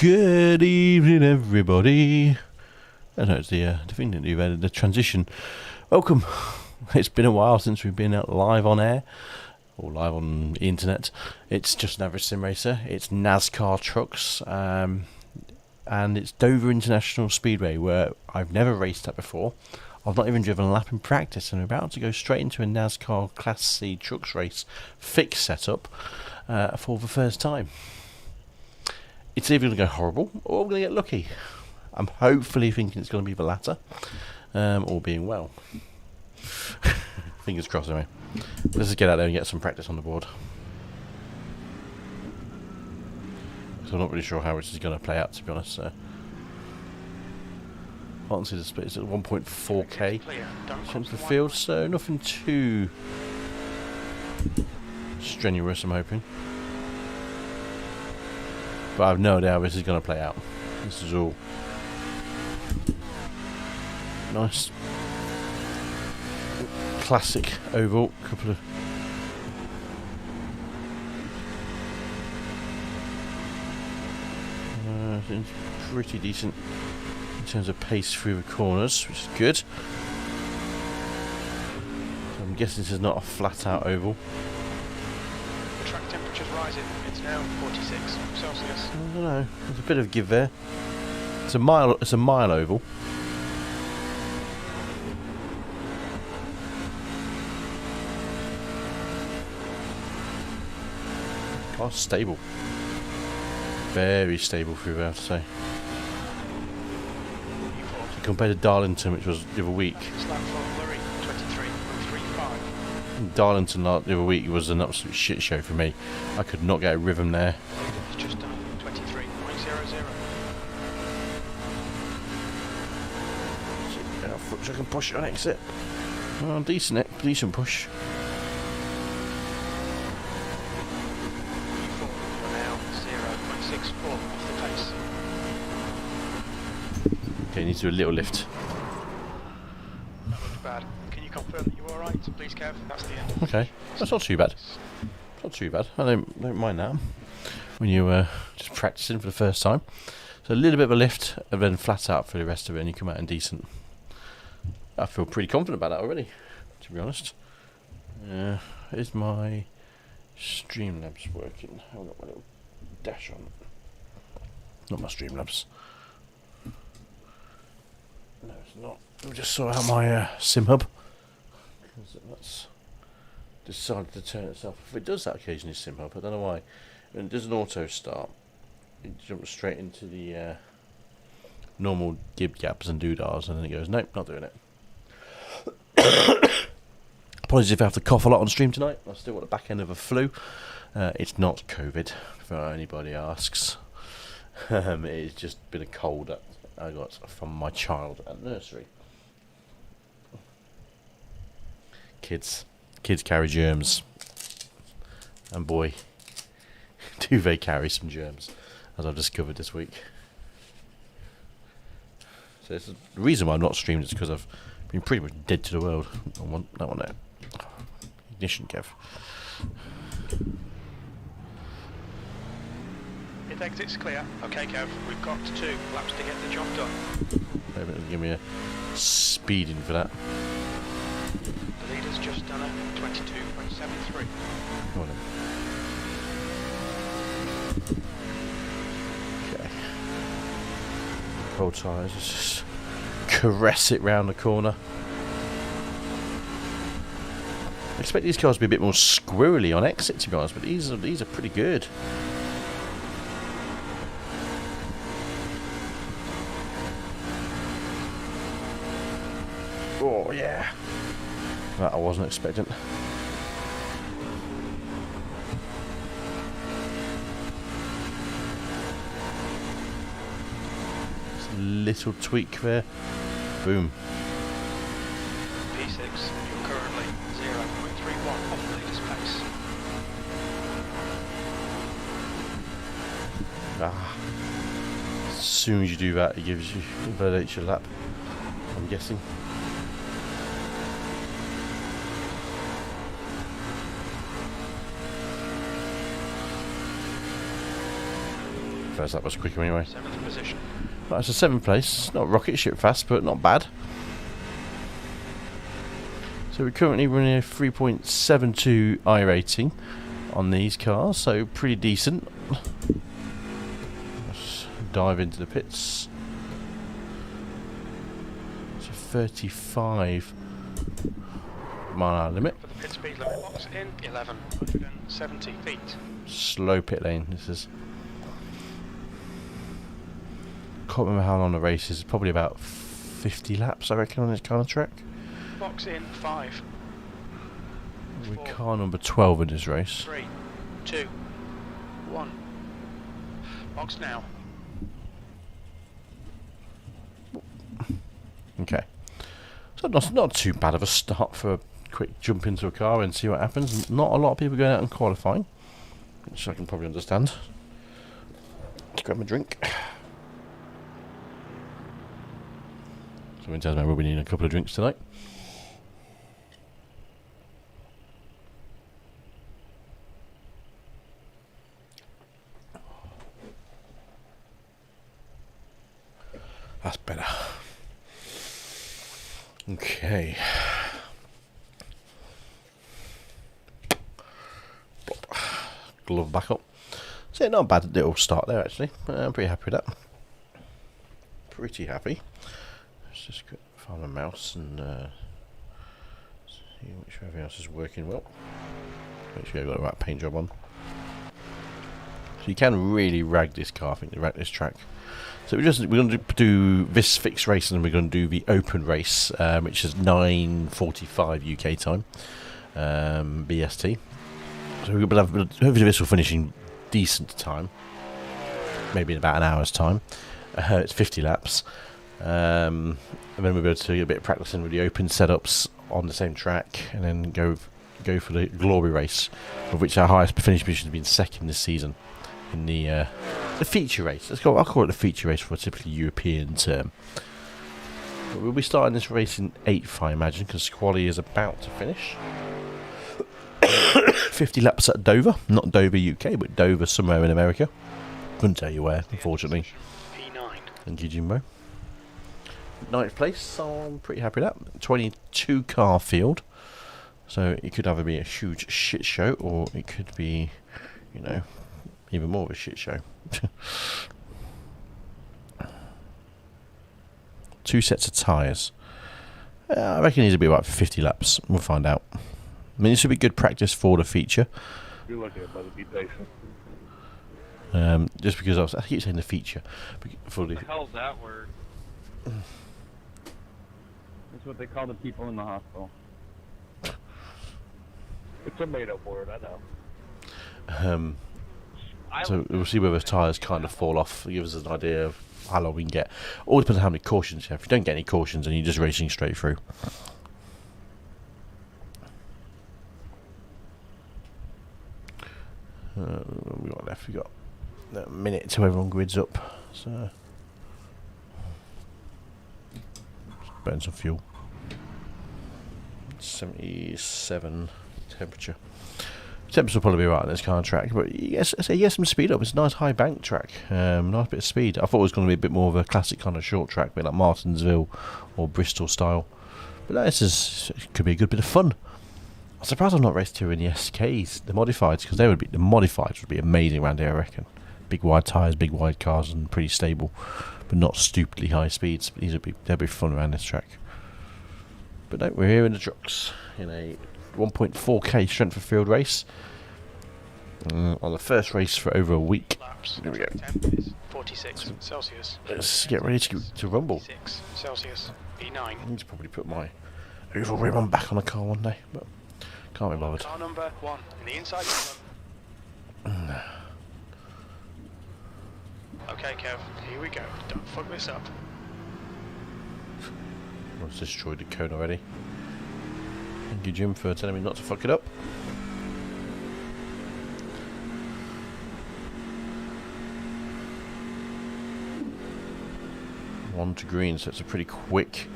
Good evening, everybody. I know it's the thing that you've added, the transition. Welcome. It's been a while since we've been out live on air or live on the internet. It's just an average sim racer. It's NASCAR Trucks, and it's Dover International Speedway, where I've never raced at before. I've not even driven a lap in practice, and I'm about to go straight into a NASCAR Class C trucks race fixed setup for the first time. It's either going to go horrible or I'm going to get lucky. I'm hopefully thinking it's going to be the latter, all being well. Fingers crossed anyway. Let's just get out there and get some practice on the board. So I'm not really sure how this is going to play out, to be honest. So. I can't see the split. It's at 1.4k centre of field, so nothing too strenuous, I'm hoping. But I have no idea how this is going to play out. This is all nice, classic oval. Couple of seems pretty decent in terms of pace through the corners, which is good. I'm guessing this is not a flat out oval. The track temperature's rising. It's now 46 Celsius. I don't know. There's a bit of give there. It's a mile. It's a mile oval. Oh, stable. Very stable through there, I have to say. So compared to Darlington, which was the other week. Darlington the other week was an absolute shit show for me. I could not get a rhythm there. It's just done 23.00. How much I can push on exit. Oh, decent push. Okay, need to do a little lift. Not bad. Can you confirm that you're alright? Please, Kev. That's the end. Okay, that's not too bad. It's not too bad. I don't mind that when you just practicing for the first time. So a little bit of a lift and then flat out for the rest of it, and you come out in decent. I feel pretty confident about that already, to be honest. Is my Streamlabs working? I've got my little dash on. Not my Streamlabs. No, it's not. We'll just sort out my sim hub, because that's decided to turn itself. If it does that occasionally, sim hub, I don't know why. When it does an auto start, it jumps straight into the normal gib gaps and doodahs, and then it goes, nope, not doing it. Apologies if I have to cough a lot on stream tonight. I've still got the back end of a flu. It's not COVID, if anybody asks. It's just been a cold that I got from my child at nursery. Kids carry germs, and boy, do they carry some germs, as I've discovered this week. So this is the reason why I'm not streamed is because I've been pretty much dead to the world. I want that one there. Ignition, Kev. If exit's clear, okay, Kev, we've got 2 laps to get the job done. Maybe it'll give me a speeding for that. The leader's just done a 22.73. Come on then. Okay. Roll tyres, just caress it round the corner. I expect these cars to be a bit more squirrely on exit, to be honest, but these are pretty good. Oh yeah, that I wasn't expecting. Just a little tweak there. Boom. P6, you're currently 0.31 off the leader's pace. As soon as you do that, it gives you invalidates your lap, I'm guessing. First lap was quicker anyway. 7th position. Right, it's a 7th place. Not rocket ship fast, but not bad. So we're currently running a 3.72 iRating on these cars, so pretty decent. Let's dive into the pits. So 35 mile limit. For the pit speed limit box in 1170 feet. Slow pit lane. This is. Can't remember how long the race is. Probably about 50 laps, I reckon, on this kind of track. Box in 5. We're 4, car number 12 in this race. 3, 2, 1. Box now. Okay. So not too bad of a start for a quick jump into a car and see what happens. Not a lot of people going out and qualifying, which I can probably understand. Let's grab my drink. Something tells me we'll be needing a couple of drinks tonight. That's better. Okay. Glove back up. So not a bad little start there actually. I'm pretty happy with that. Pretty happy. Let's just find my mouse and see make sure everything else is working well. Make sure I've got the right paint job on. So you can really rag this car, I think, to rag this track. So we're going to do this fixed race and we're going to do the open race, which is 9:45 UK time, BST. So we'll have, hopefully this will finish in decent time, maybe in about an hour's time. It's 50 laps, and then we'll be able to do a bit of practicing with the open setups on the same track, and then go for the glory race, of which our highest finish position has been second this season. In the feature race, I'll call it the feature race for a typically European term. But we'll be starting this race in 8th, I imagine, because quali is about to finish. 50 laps at Dover, not Dover UK, but Dover somewhere in America. Couldn't tell you where, unfortunately. P9. Thank you, Jimbo. 9th place, so I'm pretty happy with that. 22 car field, so it could either be a huge shit show or it could be, you know, even more of a shit show. 2 sets of tyres. I reckon these will be about 50 laps. We'll find out. I mean, this will be good practice for the feature. You're lucky about to be patient. Just because I keep saying the feature. For What the hell's that word? That's what they call the people in the hospital. It's a made-up word, I know. So we'll see where the tyres kind of fall off. It gives us an idea of how long we can get. All depends on how many cautions you have. If you don't get any cautions, then you're just racing straight through. We got left. We got a minute until everyone grids up. So just burn some fuel. 77 temperature. Temps will probably be right on this kind of track, but yes, you get some speed up. It's a nice high bank track, nice bit of speed. I thought it was going to be a bit more of a classic kind of short track, a bit like Martinsville or Bristol style. But no, it could be a good bit of fun. I'm surprised I've not raced here in the SKs, the modifieds, because the modifieds would be amazing around here, I reckon. Big wide tyres, big wide cars, and pretty stable, but not stupidly high speeds. But they'll be fun around this track. But no, we're here in the trucks in a 1.4k strength of field race on the first race for over a week. Laps. Here we go. Temp is 46 Celsius. Let's get ready to rumble. 6 Celsius. P9. I need to probably put my oval rim on back on a car one day, but can't be bothered. Car number 1 in the inside column. Okay, Kev, here we go. Don't fuck this up. I've destroyed the cone already. Thank you, Jim, for telling me not to fuck it up. One to green, so it's a pretty quick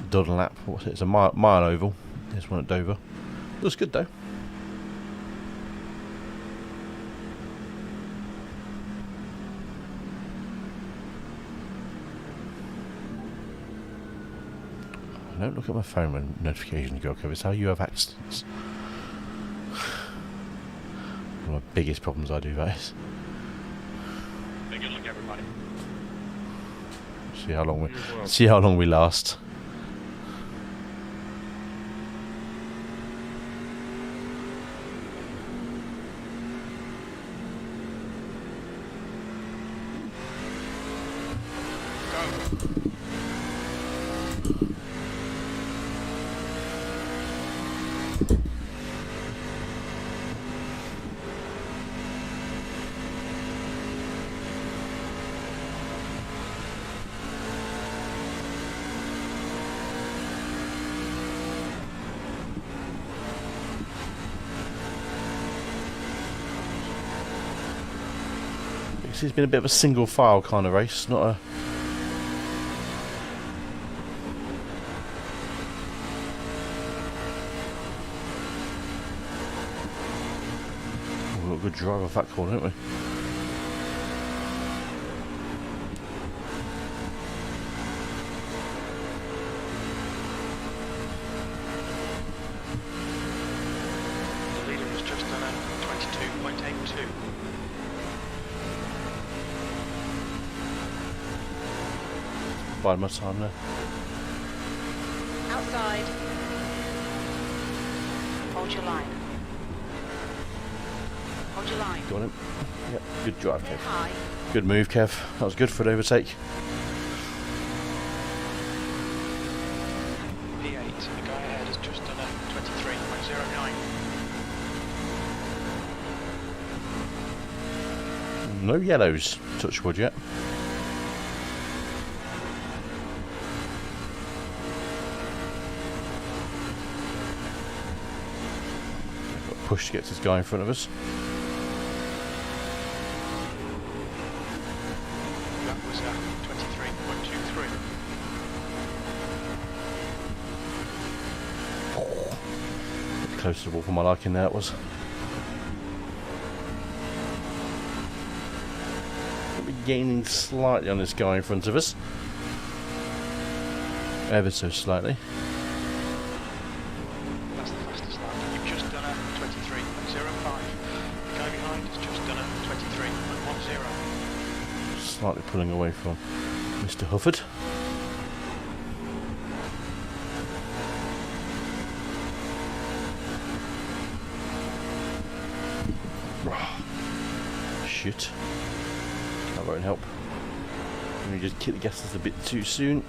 dud lap. What's it? It's a mile oval. This one at Dover. Looks good though. Don't look at my phone when notifications go, okay? It's how you have accidents. One of my biggest problems I do, that is. Take a look, everybody. See how long we last. It's been a bit of a single file kind of race, not a... We've got a good drive off that corner, haven't we? The leader was just done a 22.82. Bide my time there. Outside. Hold your line. Hold your line. Got him. Yep, good drive, Stay Kev. high. Good move, Kev. That was good for an overtake. P8, the guy ahead has just done a 23.09. No yellows, touch wood yet. Push to get this guy in front of us. That was 23.23. Close to the wall for my liking there, it was. We'll be gaining slightly on this guy in front of us. Ever so slightly. That's the fastest lap. You've just done a 23.05. The guy behind has just done a 23.10. Slightly pulling away from Mr. Hufford. Shit. That won't help. Let me just kick the gases a bit too soon.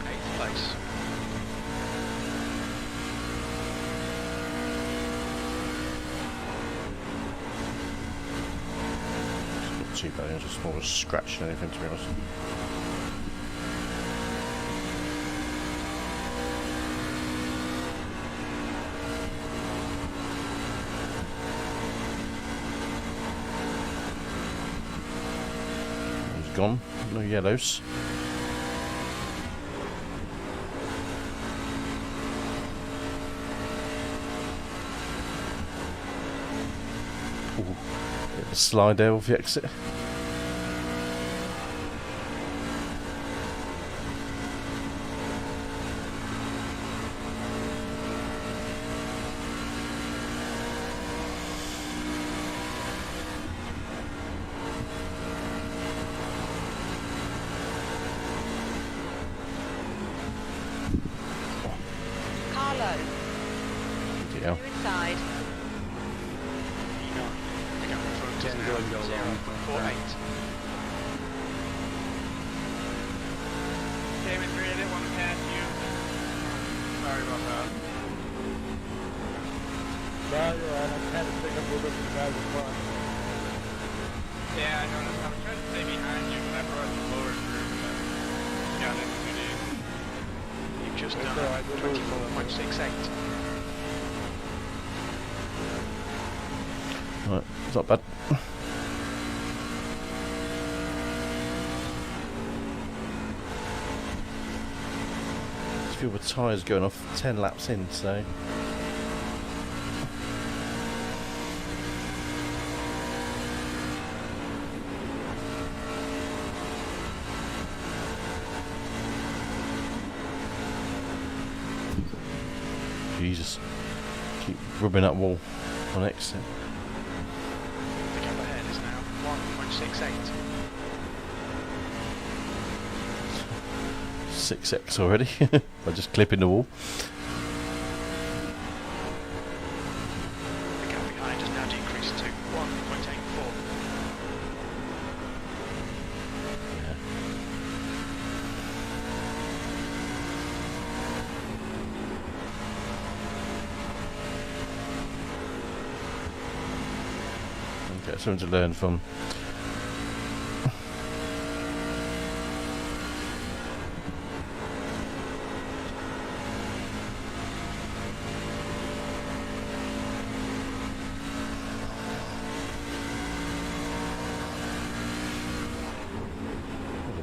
8th place. Not too bad, just more of a scratch than anything, to be honest. Gone, no yellows. Ooh, bit of a slide there off the exit. Yeah. You're inside. E9. The guy in front is now 0.48. Damon 3, I didn't want to pass you. Sorry about that. No, you're right. I had to pick up a little bit of the guys in front. Yeah, I noticed. I was trying to stay behind you whenever I was lower through, but you got it too deep. You've just done a 24.68. Right, it's not bad. Just feel the tyres going off 10 laps in, so... Jesus. Keep rubbing that wall on exit. The gap ahead is now 1.68. 6x already. By just clipping the wall. The gap behind has now decreased to 1.84. Yeah. Okay, something to learn from.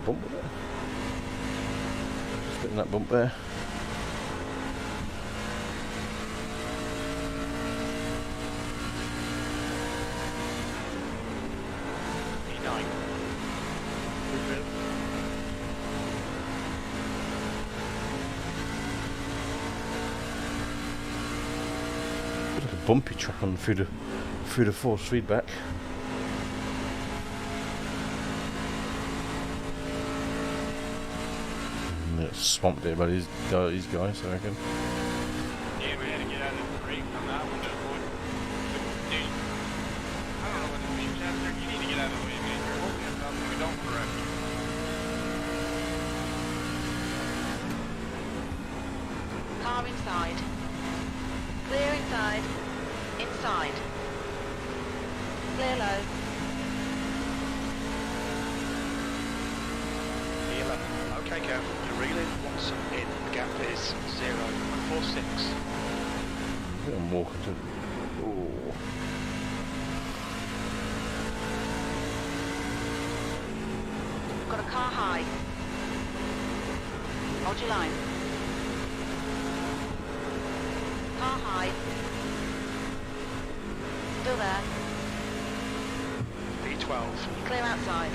Bump there. Just getting that bump there. E9. Bit like a bumpy track on through the force feedback. Swamped it by these guys, I reckon. Yeah, we had to get out of the break on that one. Dude, I don't know what the machine has there. You need to get out of the way, man. You're holding us up and we don't correct. Car inside. Clear inside. Inside. Clear low. E11. Okay, Kev. You're reeling once in. The gap is 0.46. I think I'm walking to. Oh. Got a car high. Hold your line. Car high. Still there. B12. Clear outside.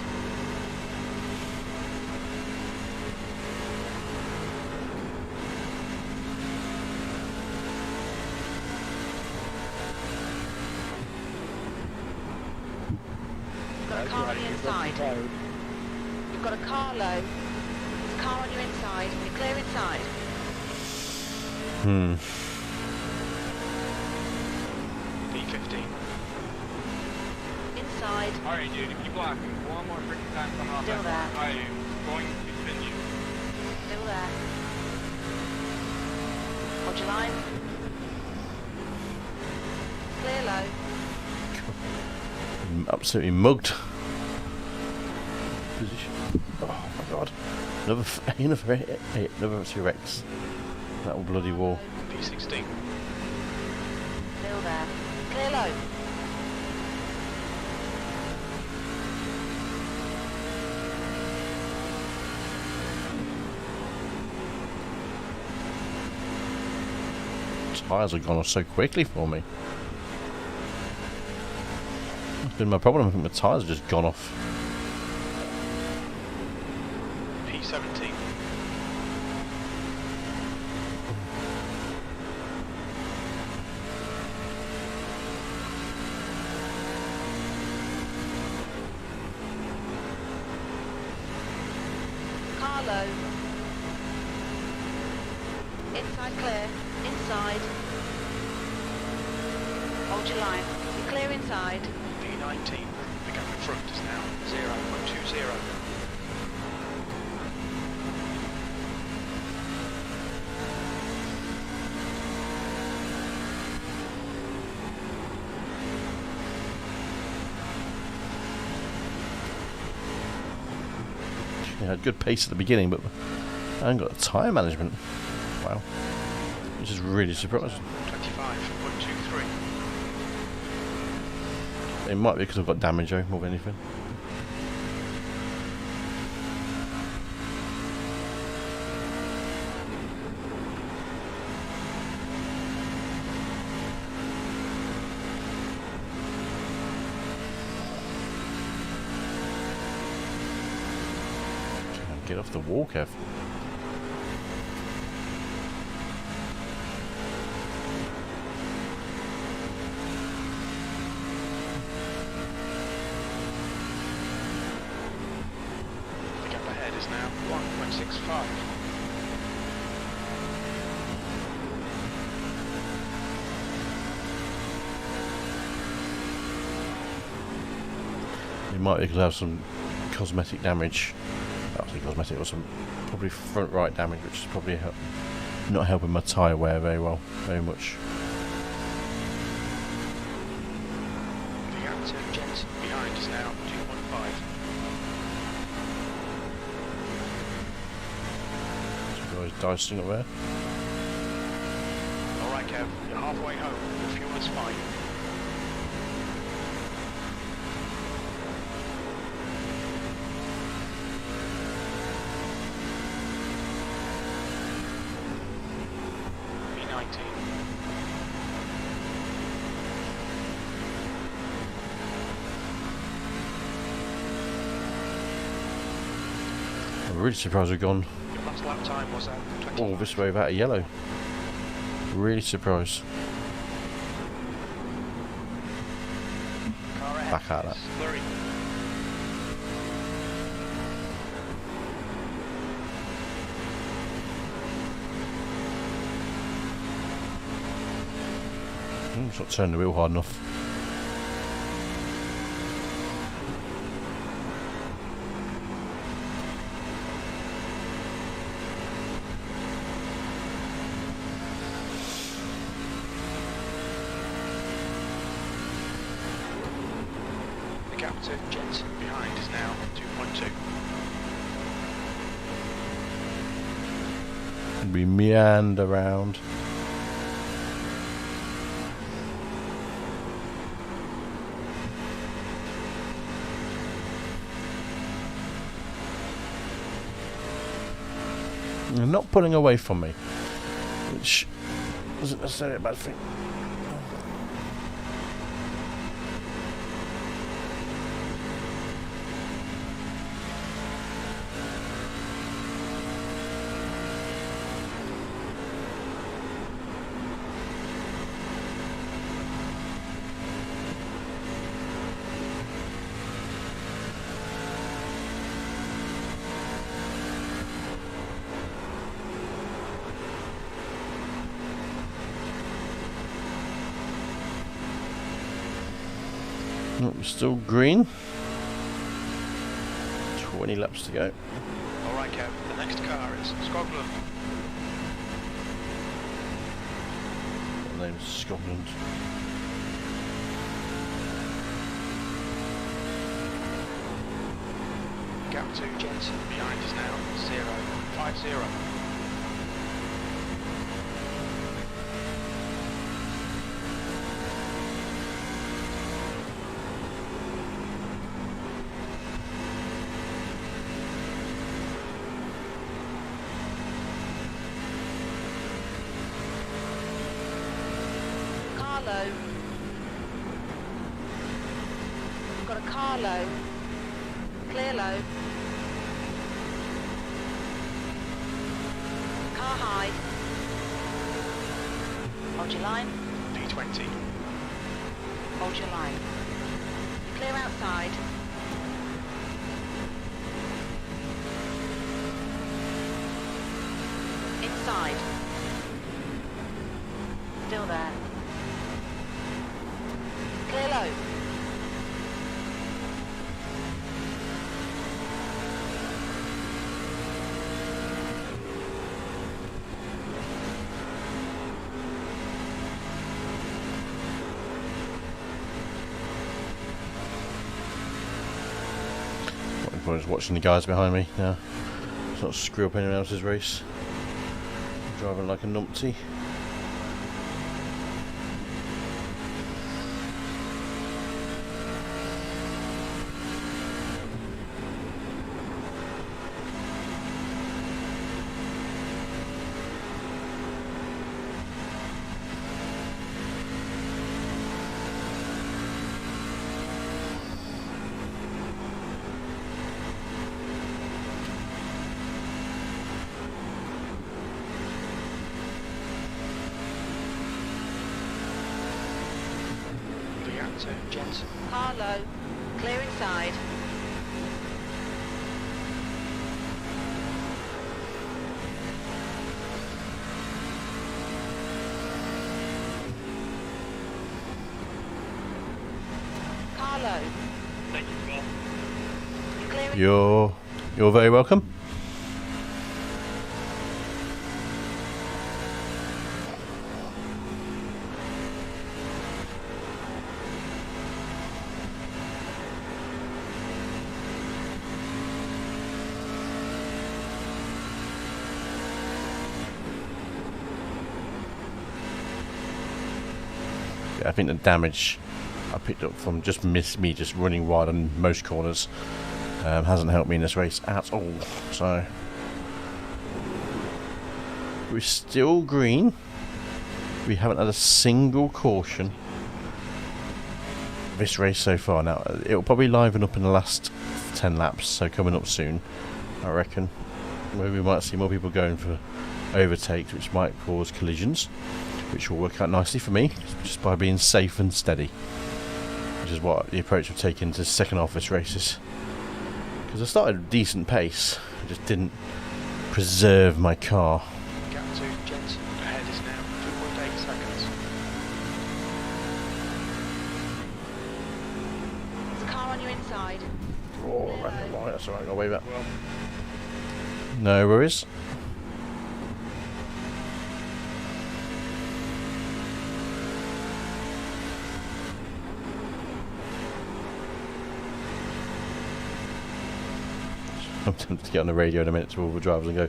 Got a car on the inside. You've got a car low. There's a car on your inside. You're clear inside. B15. Inside. Alright, dude, if you block one more freaking time coming off Still that there. I am going to spin you. Still there. Hold your line. Clear low. Absolutely mugged. Position. Oh my god. Another T-Rex. That old bloody wall. P16. Still there. Clear low. Tyres have gone off so quickly for me. That's been my problem. I think my tyres have just gone off. P17. Car low. Inside clear. Inside. Hold your line. You're clear inside. P19. The gap in front is now 0.20. Yeah, had good pace at the beginning, but I haven't got tyre management. Wow. Which is really surprising. 25.23. It might be because I've got damage though, more than anything. Get off the wall, Kev. now 1.65. It might be because I have some cosmetic damage. Actually, cosmetic or some probably front right damage, which is probably not helping my tyre wear very much. The gap to Jet behind is now 2.5. Two guys dicing up there. Alright Kev, you're halfway home, the fuel is fine. I'm really surprised we've gone Your last lap time was at 20. all this way without a yellow. Really surprised. Car ahead Back out of that. is slurry. It's not turning the wheel hard enough. The gap to Jet behind is now 2.2. We meander around. And not pulling away from me, which isn't necessarily a bad thing. Oh, we're still green. 20 laps to go. Alright Kev, the next car is Scotland. The name's Scotland. Gap to Jet behind is now 0.50. Low. We've got a car low. Clear low. Car high. Hold your line. D20. Hold your line. Clear outside. Inside. Still there. Clear low. I'm just watching the guys behind me now. Let's not screw up anyone else's race. I'm driving like a numpty. Jet. Car low. Clear inside. low. Thank you, Scott. You're clear in You're very welcome. I think the damage I picked up from just me just running wide on most corners hasn't helped me in this race at all. So we're still green. We haven't had a single caution this race so far. Now it'll probably liven up in the last 10 laps, so coming up soon, I reckon, where we might see more people going for overtakes, which might cause collisions, which will work out nicely for me just by being safe and steady, which is what the approach I've taken to the second half of this race is. Because I started at a decent pace, I just didn't preserve my car. Gap to Jens ahead is now 2.8 seconds. There's a car on your inside. Oh, I ran the line, that's alright, I'll wave that. Well, No worries. I'm tempted to get on the radio in a minute to all the drivers and go,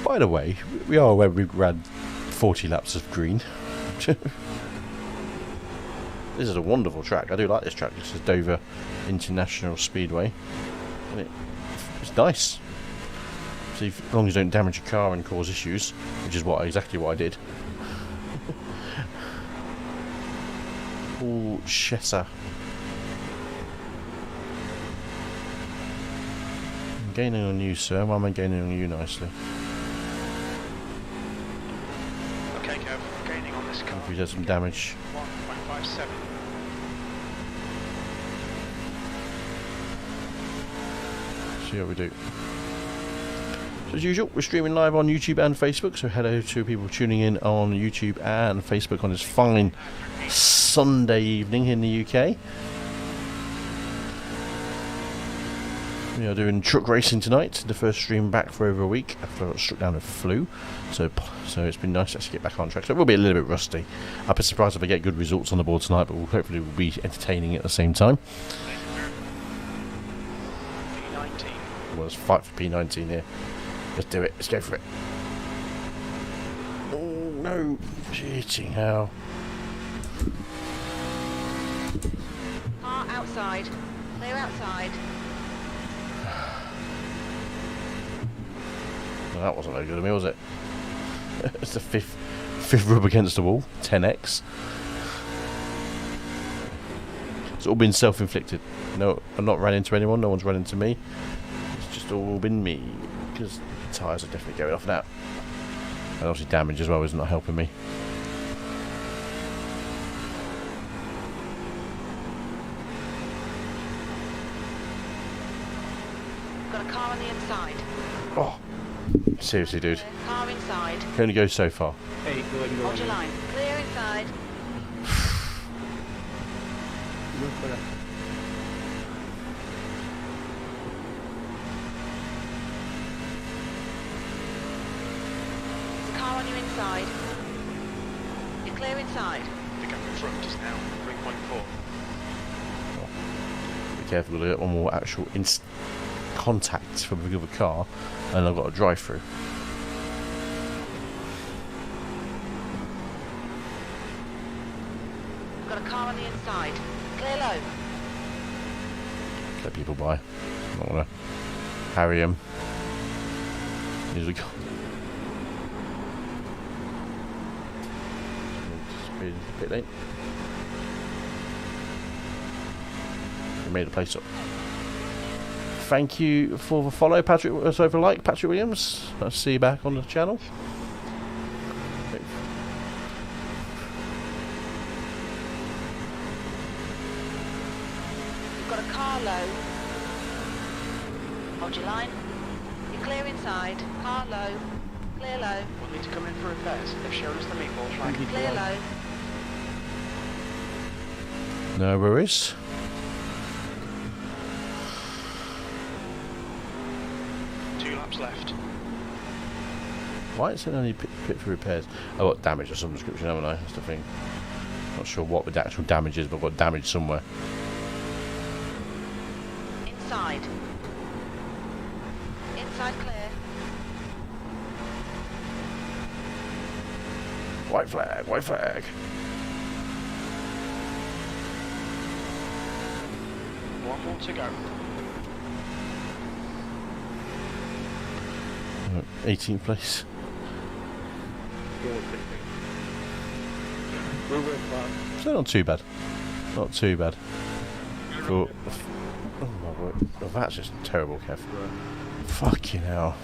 by the way, we are aware we've ran 40 laps of green. This is a wonderful track. I do like this track. This is Dover International Speedway. And it's nice. See, as long as you don't damage your car and cause issues, which is exactly what I did. Oh, Shessa. I'm gaining on you, sir. Why am I gaining on you nicely? okay, Kev, gaining on this car. If we did some damage. 1.57. See how we do. So as usual, we're streaming live on YouTube and Facebook, so hello to people tuning in on YouTube and Facebook on this fine Sunday evening in the UK. We are doing truck racing tonight, the first stream back for over a week after I got struck down with flu, so it's been nice to actually get back on track. So it will be a little bit rusty. I'd be surprised if I get good results on the board tonight, but hopefully we'll be entertaining at the same time. P19. Well, let's fight for P19 here. Let's do it. Let's go for it. Oh no! Cheating hell. Car outside. Clear outside. Well, that wasn't very good of me, was it? It's the fifth rub against the wall. 10x. It's all been self-inflicted. No, I've not ran into anyone. No one's run into me. It's just all been me. Because the tyres are definitely going off now. And obviously damage as well is not helping me. Got a car on the inside. Oh, seriously, dude. Car inside. Can only go so far. Hey, go ahead and go Hold your line. Clear inside. Look for that. There's a car on your inside. You're clear inside. The gap in front is now 3.4. Be careful to get one more actual contact from the other car, and I've got a drive through. Got a car on the inside. Clear low. Let people by. I don't want to harry them. Here's we go. Speed a bit late. We made a place up. Thank you for the follow, Patrick. So for like Patrick Williams. Nice to see you back on the channel. You've got a car low. Hold your line. You're clear inside. Car low. Clear low. We'll need to come in for repairs. They've shown us the meatball track. Clear low. No worries. laps left. Why is it only pit for repairs? I've got damage of some description, haven't I? That's the thing. Not sure what the actual damage is, but I've got damage somewhere. Inside. Inside clear. White flag, white flag. One more to go. 18th place. So not too bad. Not too bad. Oh my word. Oh, that's just terrible, Kev. Fucking hell.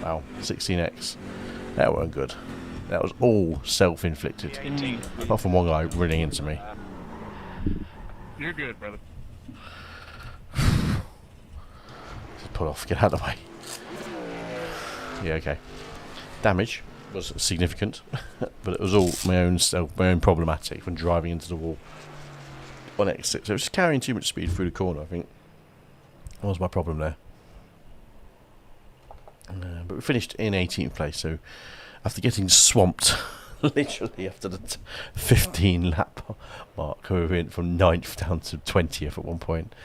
Wow, 16x. That weren't good. That was all self-inflicted. Apart from one guy running into me. You're good, brother. Just pull off, get out of the way. Yeah, okay. Damage was significant, but it was all my own problematic when driving into the wall on exit. So it was just carrying too much speed through the corner, I think. That was my problem there. But we finished in 18th place, so after getting swamped, literally after the 15 lap mark, we went from 9th down to 20th at one point.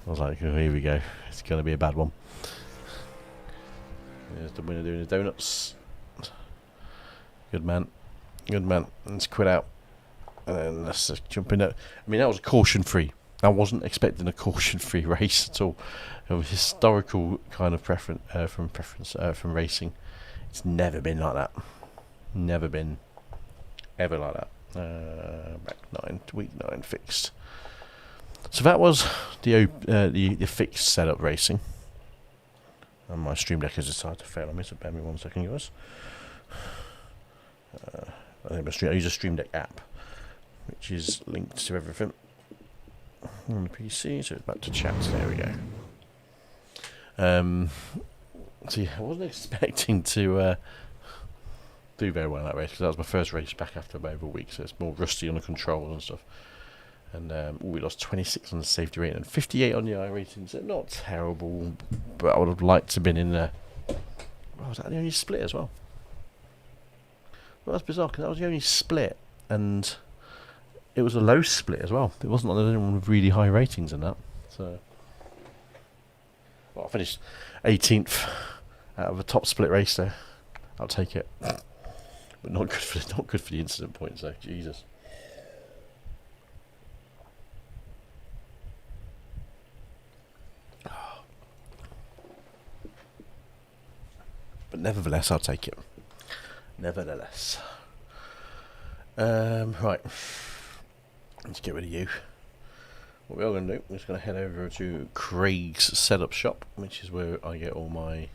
I was like, oh, here we go. It's going to be a bad one. There's the winner doing the donuts. Good man. Good man. Let's quit out. And then let's just jump in. I mean, that was caution-free. I wasn't expecting a caution-free race at all. It was historical kind of preference from racing. It's never been like that. Never been ever like that. Back 9 to week 9 fixed. So that was the fixed setup racing. And my Stream Deck has decided to fail on me, so bear me 1 second, guys. I use a Stream Deck app, which is linked to everything on the PC, so it's back to chat. There we go. So yeah, I wasn't expecting to do very well in that race, because that was my first race back after over a week, so it's more rusty on the controls and stuff. And we lost 26 on the safety rating and 58 on the iRacing, so not terrible, but I would have liked to have been in there. Oh, was that the only split as well? Well, that's bizarre, because that was the only split, and it was a low split as well. It wasn't like there was anyone with really high ratings in that. So, well, I finished 18th out of a top split race there. I'll take it, but not good for the incident points though. Jesus. But nevertheless, I'll take it. Nevertheless. Right. Let's get rid of you. What we are going to do, we're just going to head over to Craig's setup shop, which is where I get all my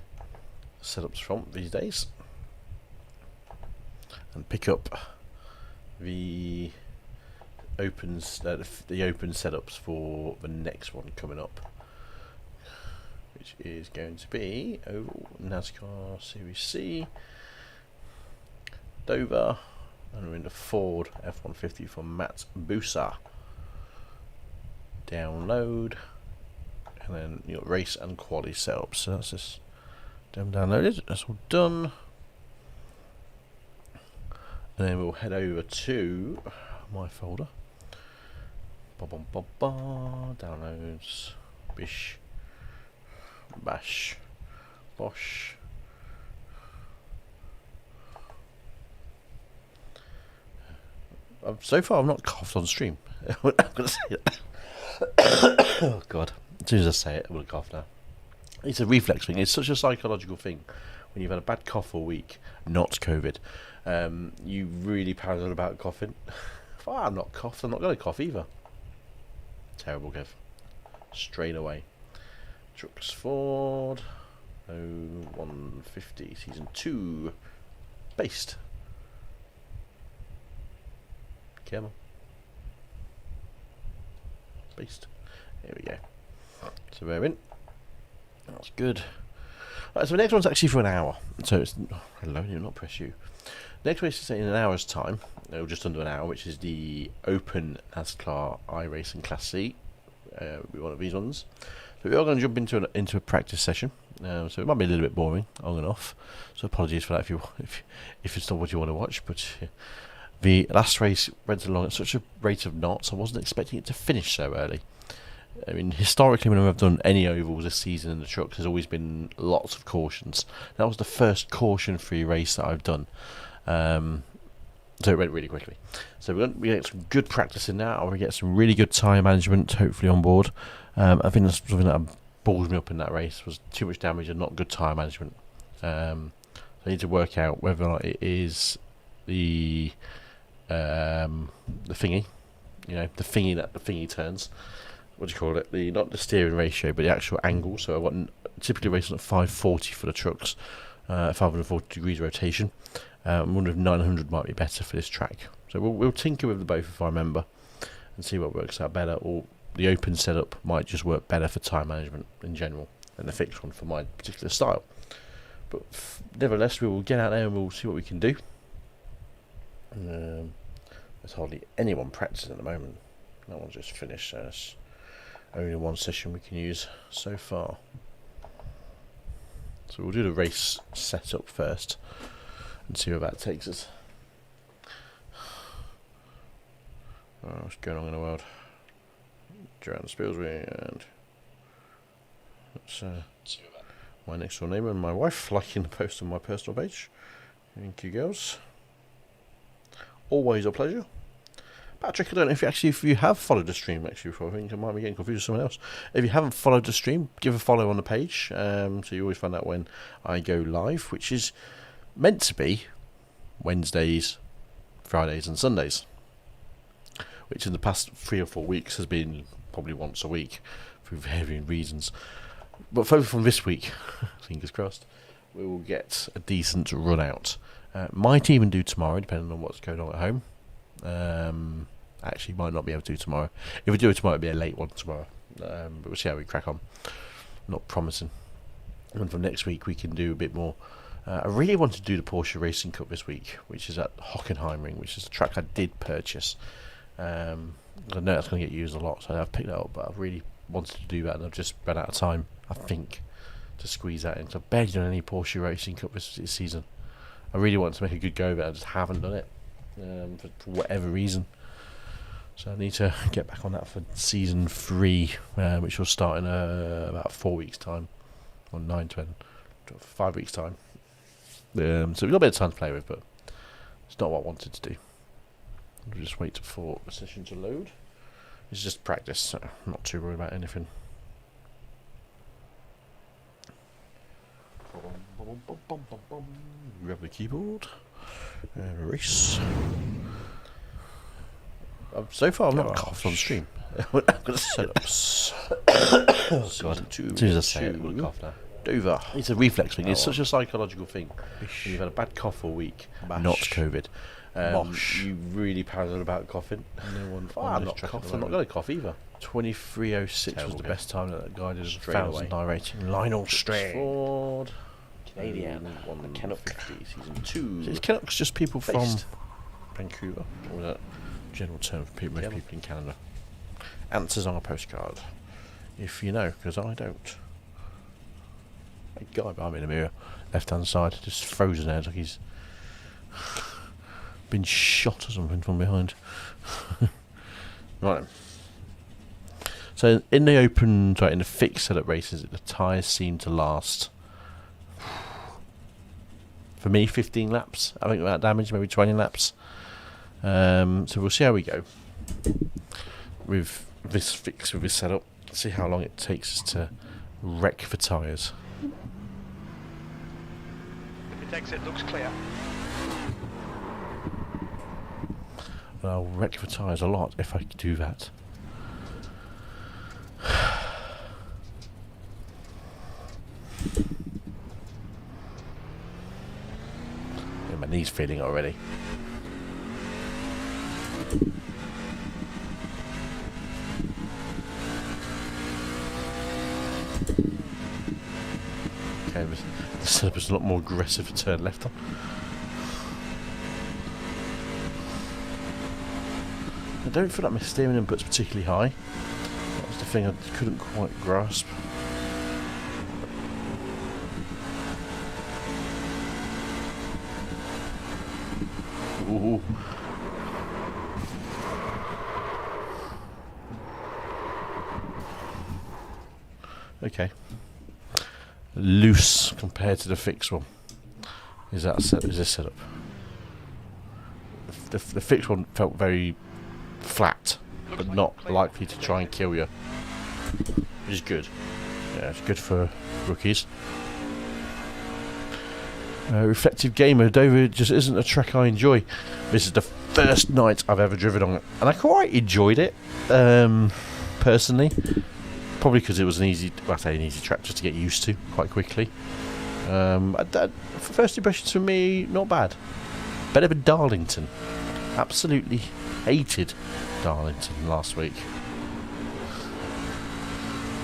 setups from these days, and pick up the open setups for the next one coming up, which is going to be NASCAR Series C, Dover, and we're in the Ford F-150 from Matt Busa. Download, and then you got race and quality setup. So that's just downloaded. That's all done. And then we'll head over to my folder. Downloads. Bish. Bash. Bosh. So far, I've not coughed on stream. I'm gonna say that. Oh God! As soon as I say it, I'm gonna cough now. It's a reflex thing. It's such a psychological thing. When you've had a bad cough all week, not COVID, you really paranoid about coughing. If I'm not coughed, I'm not going to cough either. Terrible, Kev. Straight away. Trucks Ford. 150 Season 2. Based. Come on. Based. There we go. So we're in. That's good. Right, so the next one's actually for an hour. So it's hello, do not press you. Next race is in an hour's time, or just under an hour, which is the Open NASCAR iRacing Class C. One of these ones. So we are going to jump into a practice session. So it might be a little bit boring on and off. So apologies for that if it's not what you want to watch. But the last race went along at such a rate of knots, I wasn't expecting it to finish so early. I mean, historically, whenever I've done any ovals this season in the trucks, there's always been lots of cautions. That was the first caution-free race that I've done. So it went really quickly. So we're going to get some good practice in that. We're going to get some really good tyre management, hopefully, on board. I think that's something that balls me up in that race, was too much damage and not good tyre management. I need to work out whether or not it is the thingy, the thingy turns. What do you call it? Not the steering ratio, but the actual angle. So I want typically racing at 540 for the trucks, 540 degrees rotation. I wonder if 900 might be better for this track. So we'll tinker with the both if I remember, and see what works out better. Or the open setup might just work better for time management in general than the fixed one for my particular style. But nevertheless, we will get out there and we'll see what we can do. There's hardly anyone practicing at the moment. That one's just finished. So it's only one session we can use so far. So we'll do the race setup first and see where that takes us. What's going on in the world? Joanne Spilsbury and that's my next door neighbour and my wife liking the post on my personal page. Thank you, girls. Always a pleasure. Patrick, I don't know if you have followed the stream actually before. I think I might be getting confused with someone else. If you haven't followed the stream, give a follow on the page, so you always find out when I go live, which is meant to be Wednesdays, Fridays and Sundays, which in the past 3 or 4 weeks has been probably once a week for varying reasons. But focus from this week, fingers crossed, we will get a decent run out. Might even do tomorrow, depending on what's going on at home. Actually, might not be able to do tomorrow. If we do it tomorrow, it'll be a late one tomorrow. But we'll see how we crack on. Not promising. And for next week, we can do a bit more. I really want to do the Porsche Racing Cup this week, which is at Hockenheimring, which is a track I did purchase. I know that's going to get used a lot, so I've picked that up, but I've really wanted to do that, and I've just run out of time, I think, to squeeze that in. So I've barely done any Porsche Racing Cup this season. I really want to make a good go of it, I just haven't done it, for whatever reason. So I need to get back on that for season 3, which will start in about 4 weeks' time, or 5 weeks' time. So we've got a bit of time to play with, but it's not what I wanted to do. We'll just wait for the session to load. It's just practice, so I'm not too worried about anything. Grab the keyboard. Race. So far, I've not coughed on stream. I've got setups. Oh, God. As soon as I say it, I'm going to cough now. Dover. It's a reflex thing. It's such a psychological thing. When you've had a bad cough all week, not COVID. You really paranoid about coughing. No one. I'm not coughing. I'm not going to cough either. 23:06 was the best time that guy did. 1,000 rating. Lionel Ford. Canadian. One Canon 50 season 2. So is Canucks just people from Vancouver, or that general term for people, most people in Canada? Answers on a postcard, if you know, because I don't. A guy behind me in the mirror, left hand side, just frozen there, like he's been shot or something from behind. Right. So in the in the fixed setup races, the tyres seem to last, for me, 15 laps. I think without damage, maybe 20 laps. So we'll see how we go with this fix, with this setup. See how long it takes us to wreck for tyres. If the exit looks clear. I'll wreck for tyres a lot if I do that. Yeah, my knee's feeling already. Okay, the setup is a lot more aggressive to turn left on. don't feel like my steering input's particularly high. That was the thing I couldn't quite grasp. Ooh. Okay. Loose compared to the fixed one. Is this setup? The fixed one felt very flat, but not likely to try and kill you, which is good. Yeah, it's good for rookies. Reflective Gamer, Dover just isn't a track I enjoy. This is the first night I've ever driven on it, and I quite enjoyed it, personally. Probably because it was an easy track just to get used to quite quickly. First impressions for me, not bad. Better than Darlington. Absolutely hated Darlington last week.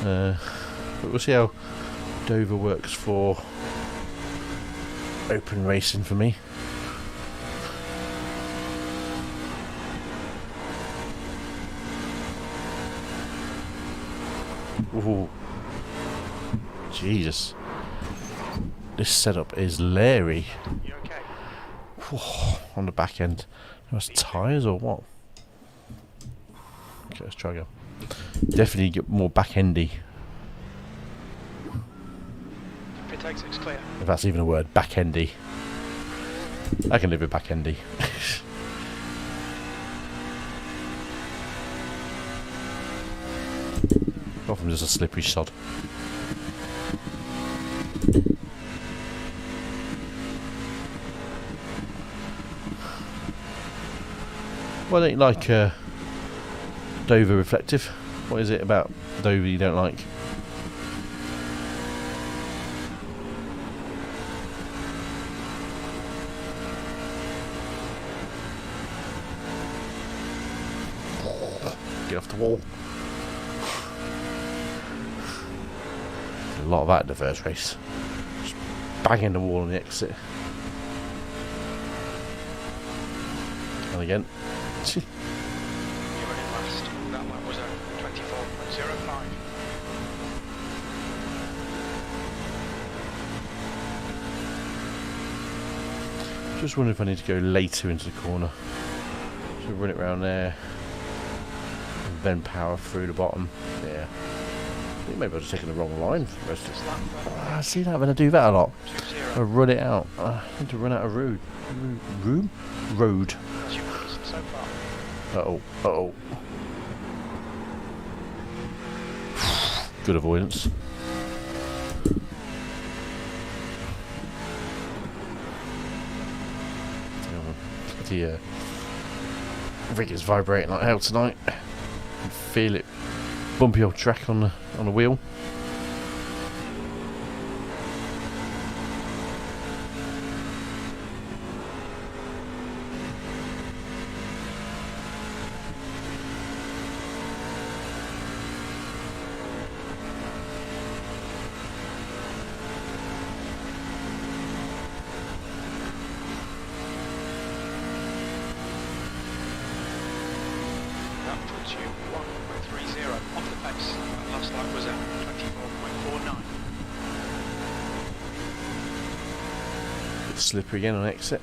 But we'll see how Dover works for open racing for me. Ooh. Jesus. This setup is leery. You okay? On the back end. Those tyres or what? Okay, let's try again. Definitely get more back endy. If it takes, it's clear. If that's even a word, back endy. I can live with back endy. Apart from just a slippery sod. Why don't you like Dover Reflective? What is it about Dover you don't like? Get off the wall. A lot of that in the first race. Just banging the wall on the exit. And again. You're running last. That one was a 24.05. Just wondering if I need to go later into the corner. So run it round there. And then power through the bottom. Yeah. I think maybe I was taking the wrong line for the rest of I see that when I do that a lot. I run it out. I need to run out of road. Road. So far. Uh-oh. Good avoidance. The rig is vibrating like hell tonight. You can feel it. Bumpy old track on the wheel. That puts you 1.30 off the pace. And last lap was at 24.49. Bit slippery again on exit.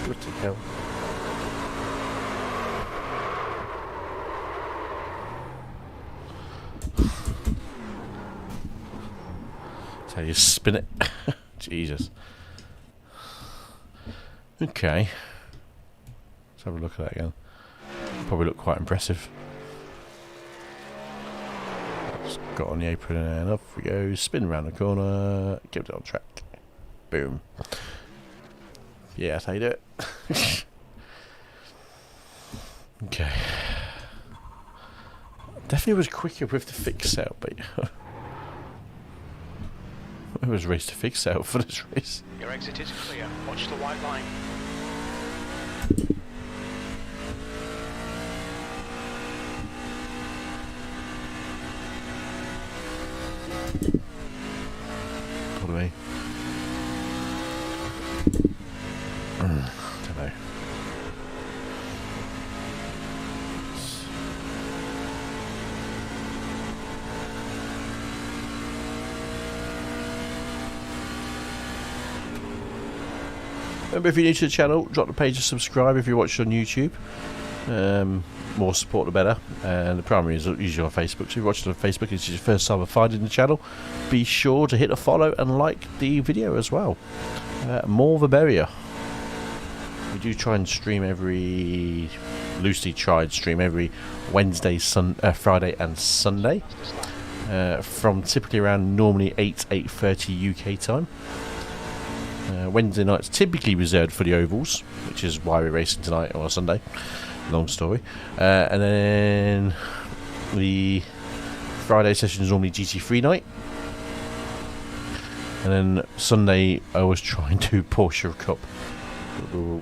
Bloody hell. That's how you spin it. Jesus. Okay. Let's have a look at that again. Probably look quite impressive. Just got on the apron and off we go. Spin around the corner. Get it on track. Boom. Yeah, that's how you do it. Okay. Definitely was quicker with the fixed setup, but it was race to fix setup for this race. Your exit is clear. Watch the white line. What do we? Don't know. Remember, if you're new to the channel, drop the page and subscribe if you watch on YouTube. More support the better. And the primary is usually on Facebook. So if you're watching on Facebook, it's your first time of finding the channel, be sure to hit a follow and like the video as well. More the merrier. We do try and stream every Wednesday, Friday and Sunday. From typically around normally 8:30 UK time. Wednesday night's typically reserved for the ovals, which is why we're racing tonight or Sunday. Long story. And then the Friday session is normally GT3 night. And then Sunday I always try and do Porsche Cup. We'll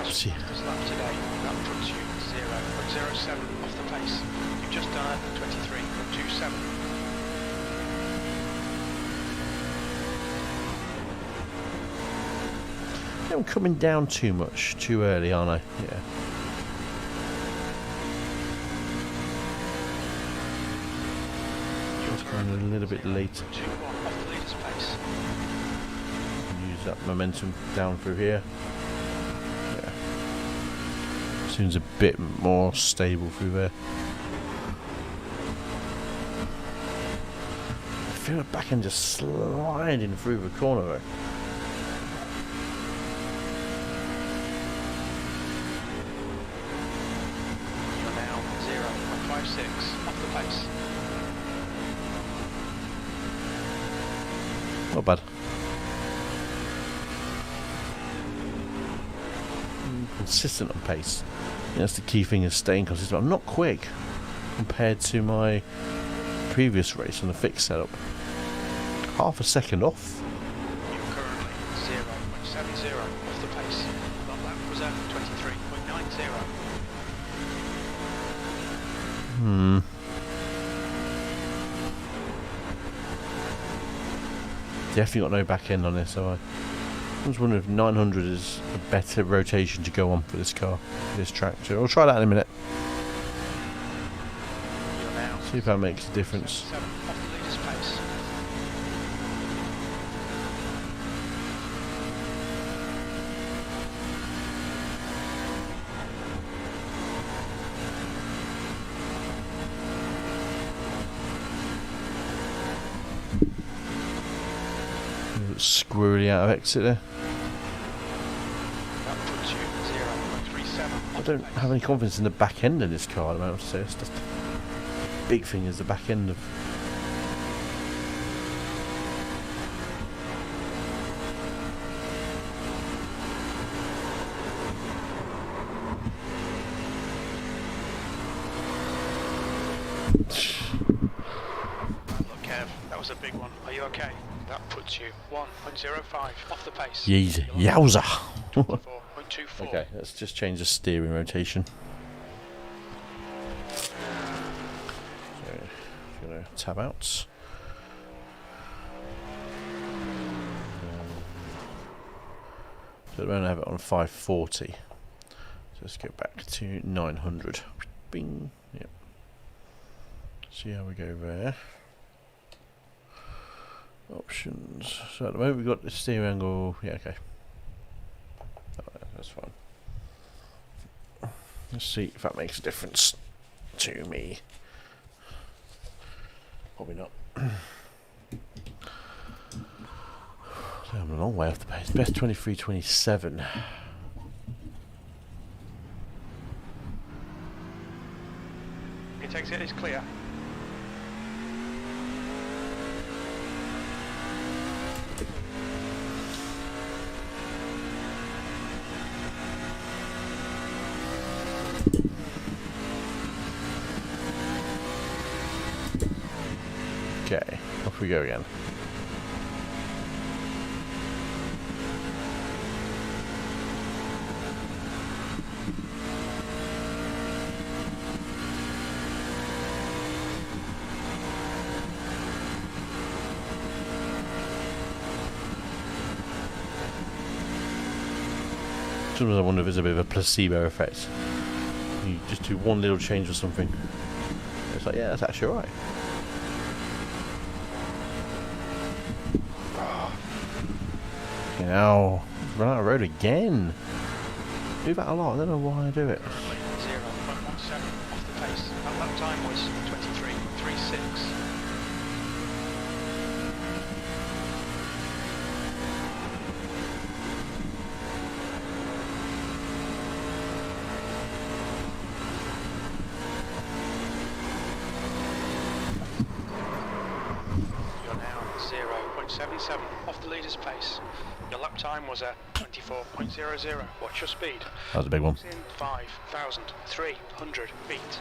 see. That puts you 0.07 off the pace. You've just done 23.27. I'm coming down too much, too early, aren't I? Yeah. Just going a little bit late. Off the leader's pace. Use that momentum down through here. Yeah. Seems a bit more stable through there. I feel the back end just sliding through the corner though. Off the pace. Not bad. Consistent on pace. Yeah, that's the key thing, is staying consistent. I'm not quick compared to my previous race on the fixed setup. Half a second off. You're currently 0.70 off the pace. That lap was at 23.90. Definitely got no back end on this, so I was wondering if 900 is a better rotation to go on for this car, this track. So I'll try that in a minute. See if that makes a difference. Off the leader's pace. Squirrely out of exit there. That puts you 0.37. I don't have any confidence in the back end of this car, I have to say. It's just big thing is the back end of. Look, Kev, that was a big one. Are you okay? That puts you 1.05 off the pace. Yeezy. Yowza. 24.24. Okay, let's just change the steering rotation. So, gonna tab out. So we're going to have it on 540. So let's go back to 900. Bing. Yep. See how we go there. Options. So at the moment we've got the steering angle. Yeah, okay. That's fine. Let's see if that makes a difference to me. Probably not. I'm a long way off the pace. Best 23.27. He takes it, it's clear. Okay, off we go again. Sometimes I wonder if there's a bit of a placebo effect. You just do one little change or something. It's like, yeah, that's actually right. Now, run out of road again. Do that a lot. I don't know why I do it. Currently 0.17 off the pace. That lap time was 23.36. You're now 0.77 off the leader's pace. Your lap time was at 24.00. What's your speed? That was a big one. In 5,300 feet.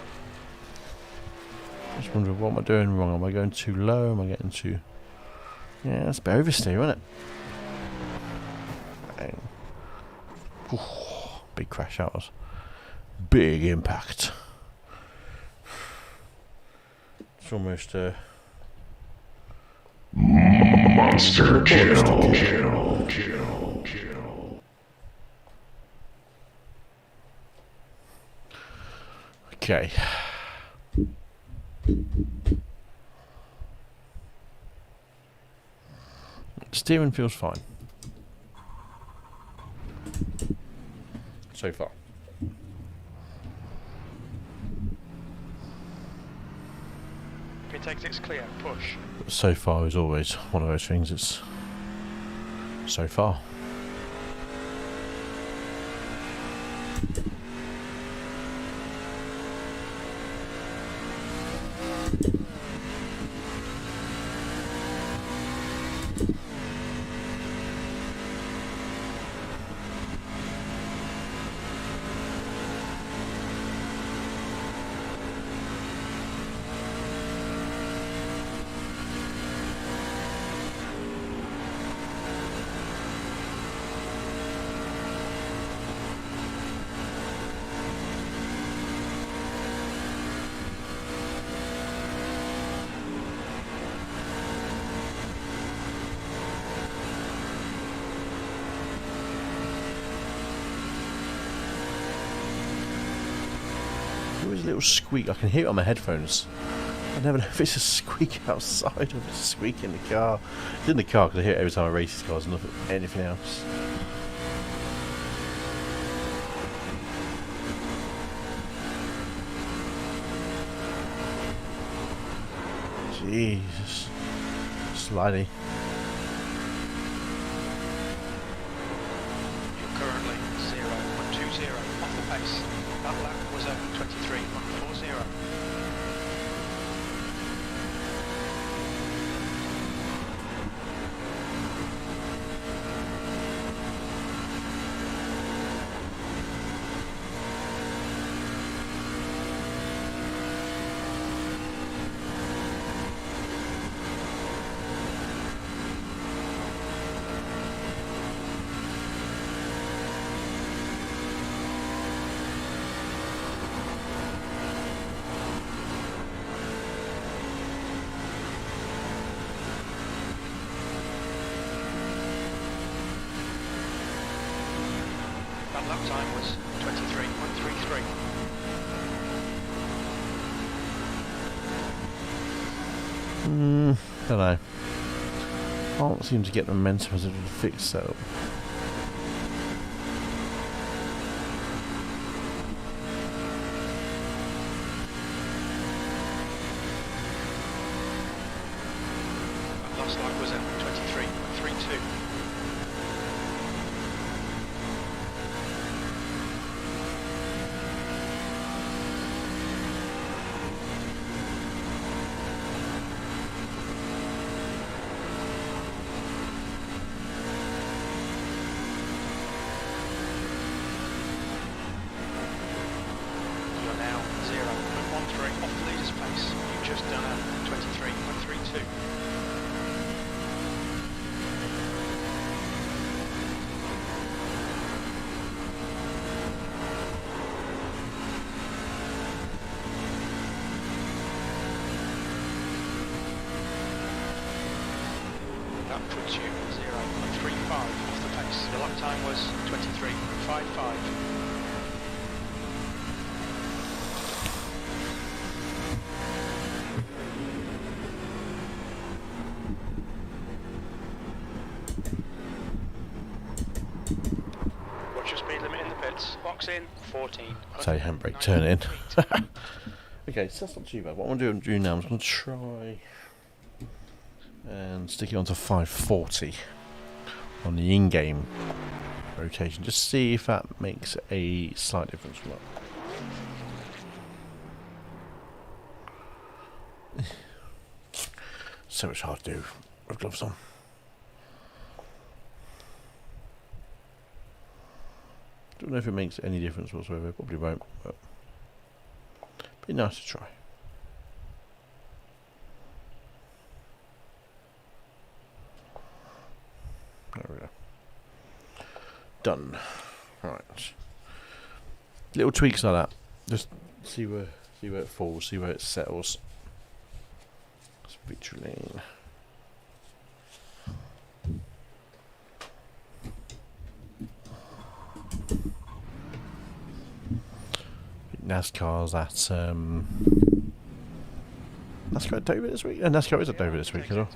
Just wondering what am I doing wrong? Am I going too low? Am I getting too... Yeah, that's a bit oversteer, isn't it? Bang. Ooh, big crash that was. Big impact. It's almost Monster kill. Okay. Steering feels fine. So far. Pit exit's clear. Push. So far is always one of those things. It's so far. There's a little squeak. I can hear it on my headphones. I never know if it's a squeak outside or a squeak in the car. It's in the car because I hear it every time I race these cars and nothing, anything else. Jesus. Slidey. You're currently 0.20 off the pace. That lap was at 23.40. That lap time was 23.33. Don't know. Can't seem to get the momentum as a fixed setup. That last lap was at 23.32. You're now 0.13 off the leader's pace. You've just done a 23.32. That puts you 0.35 off the pace. Your lap time was 23.55. Clocks in 14. Say handbrake, turn in. Okay, so that's not too bad. What I'm going to do now, I'm going to try and stick it onto 540 on the in-game rotation. Just see if that makes a slight difference or not. So much hard to do with gloves on. Don't know if it makes any difference whatsoever. Probably won't, but be nice to try. There we go. Done. Right. Little tweaks like that. Just see where it falls, see where it settles. It's victory lane. NASCAR's at NASCAR at Dover this week? NASCAR is at Dover this week as well.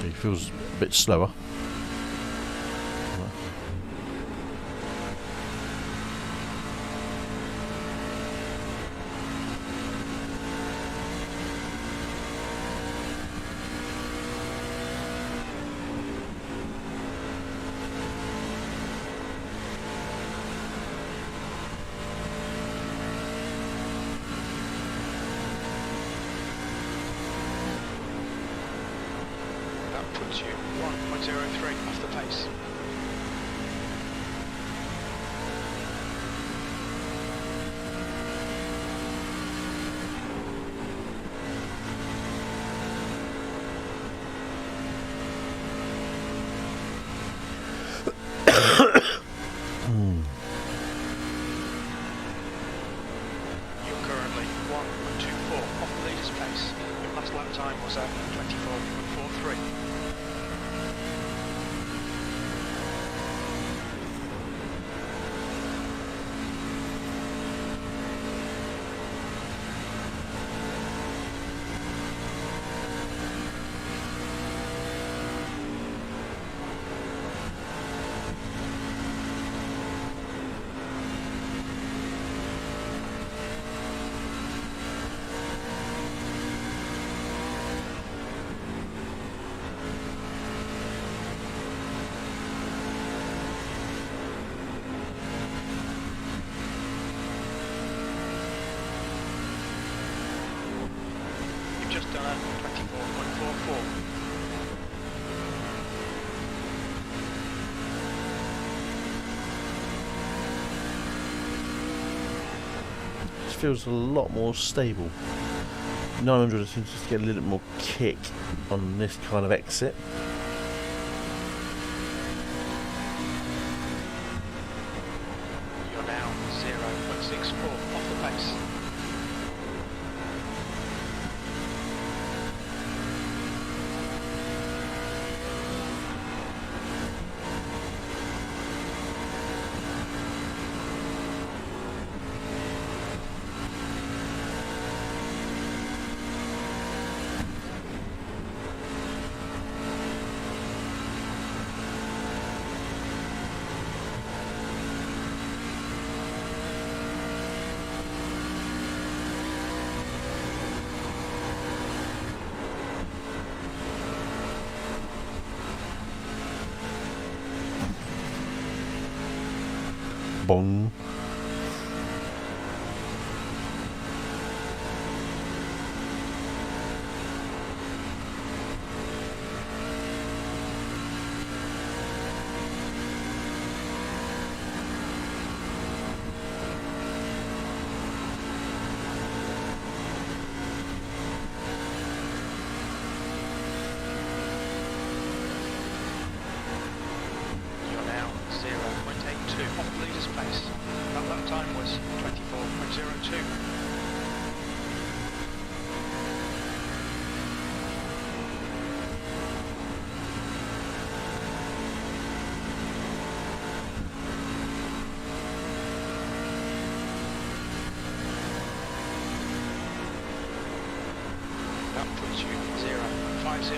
It feels a bit slower. Puts you 1.03 off the pace. You're currently 1.24 off the leader's pace. Your last lap time was at 24.43. Just done at 24.44. This feels a lot more stable. 900 seems to get a little more kick on this kind of exit. You're now 0.64 off the pace. Bong. You're now 0.82 off the leader's pace.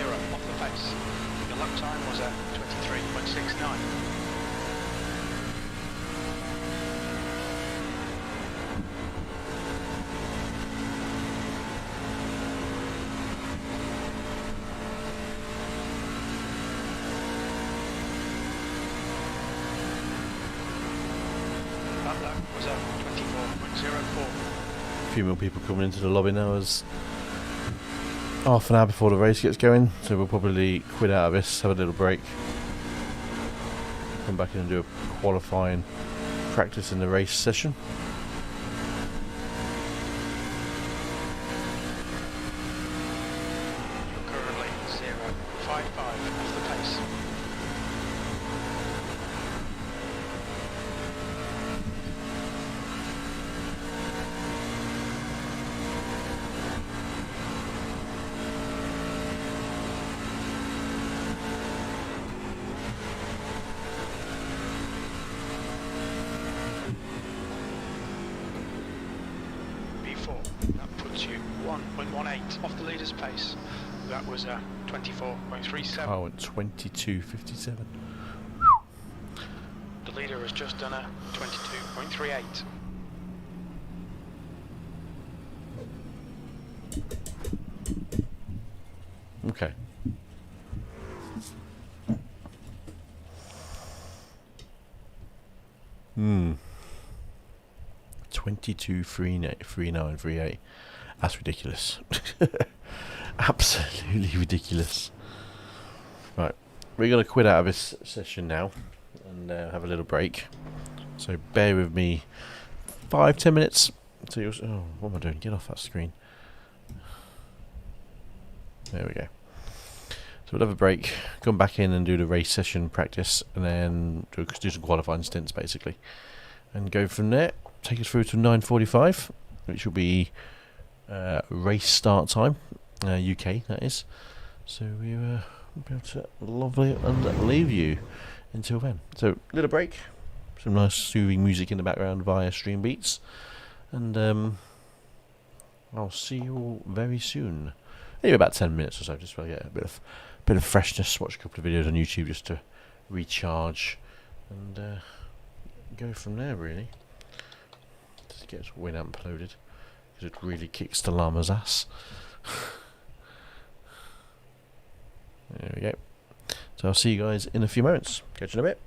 off the pace. Your lap time was at 23.69. That lap was at 24.04. A few more people coming into the lobby now as half an hour before the race gets going, so we'll probably quit out of this, have a little break, come back in and do a qualifying practice in the race session. You're currently 0.55 off the pace. That puts you 1.18 off the leader's pace. That was 24.37. Oh, and 22.57. The leader has just done a 22.38. Okay. Hmm. 22.39.38. That's ridiculous. Absolutely ridiculous. Right, we're going to quit out of this session now and have a little break. So bear with me 5-10 minutes. So oh, what am I doing? Get off that screen. There we go. So we'll have a break, come back in and do the race session practice, and then do some qualifying stints basically, and go from there. Take us through to 9:45, which will be race start time, UK that is. So we'll be able to lovely and leave you until then. So little break, some nice soothing music in the background via Stream Beats, and I'll see you all very soon. Maybe about 10 minutes or so, just to get a bit of freshness. Watch a couple of videos on YouTube just to recharge, and go from there really. Just get Winamp loaded, because it really kicks the llama's ass. There we go. So I'll see you guys in a few moments. Catch you in a bit.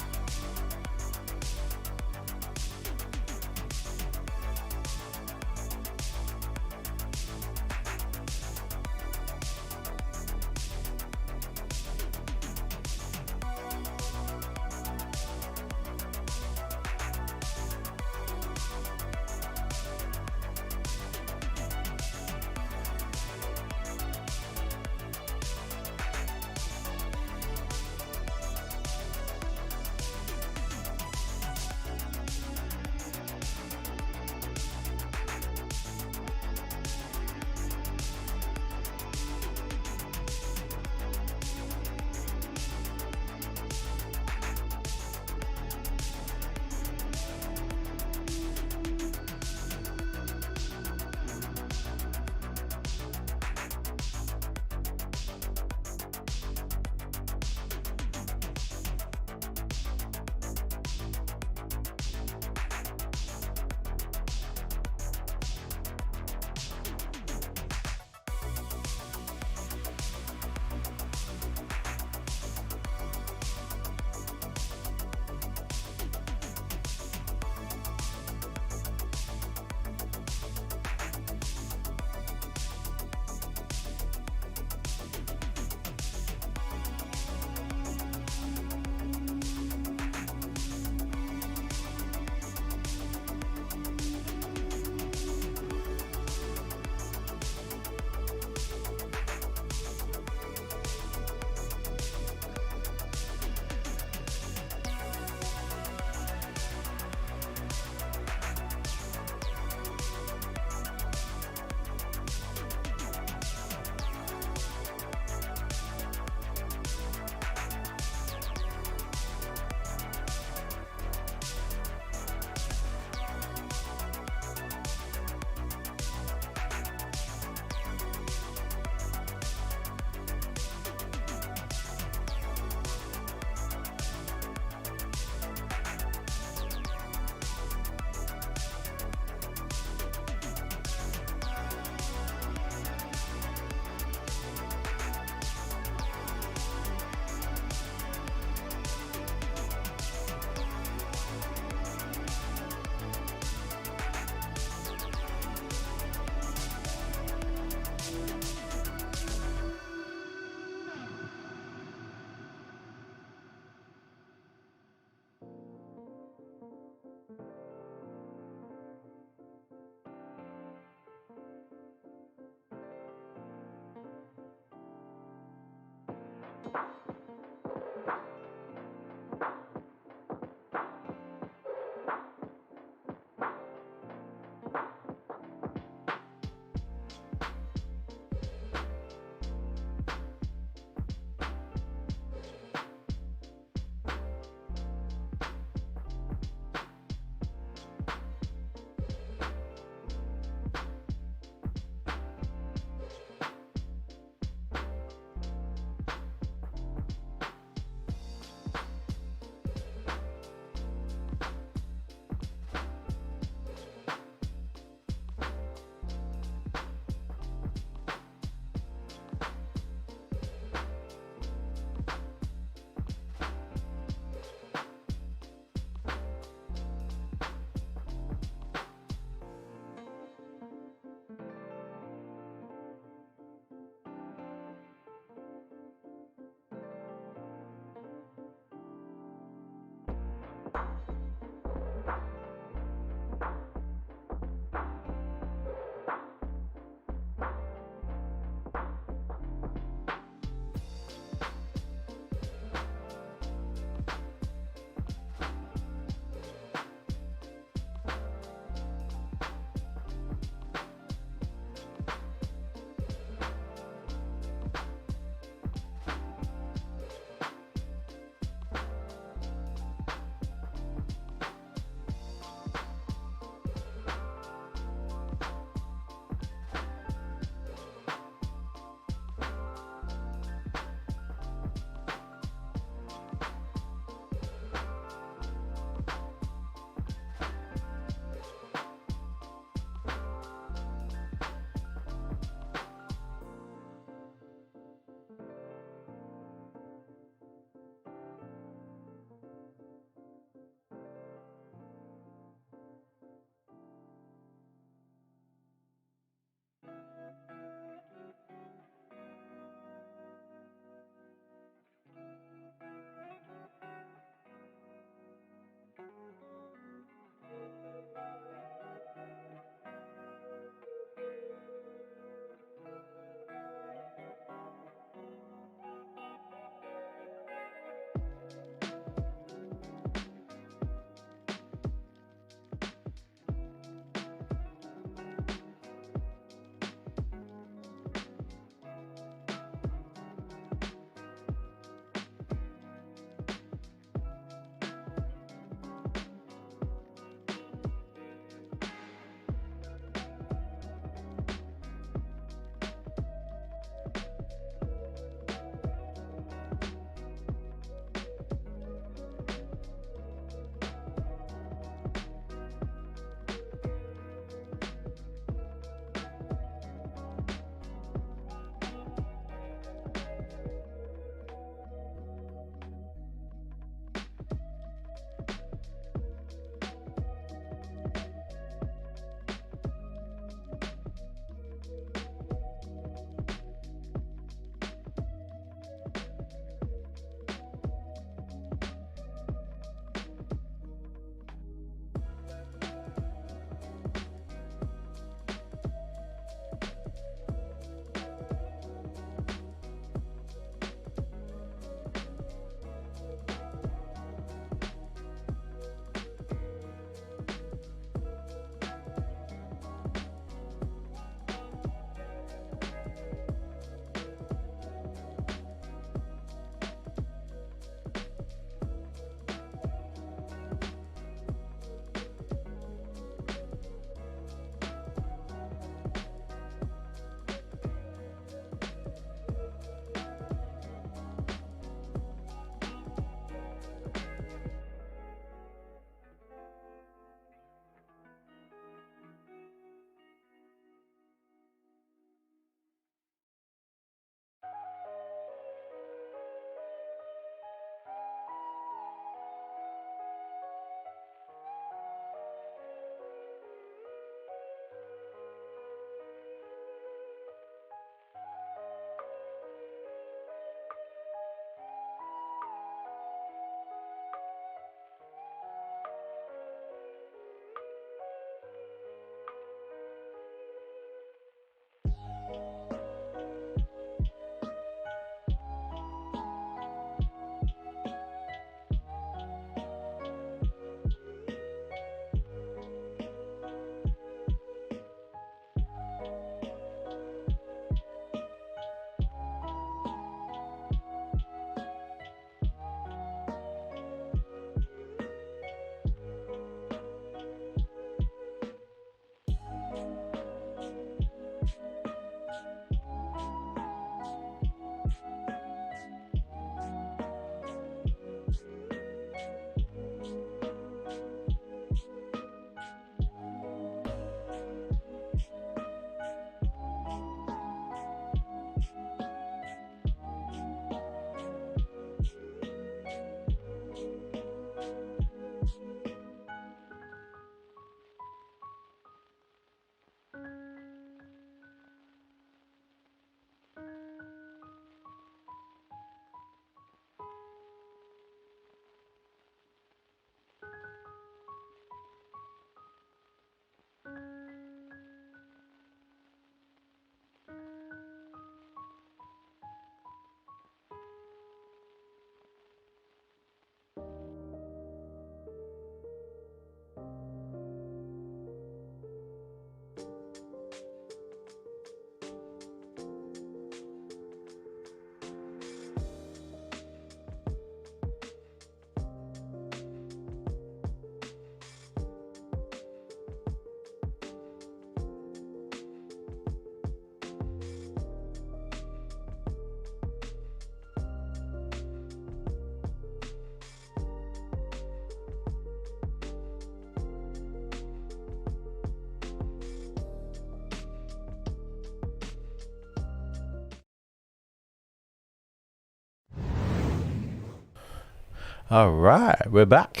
Alright, we're back.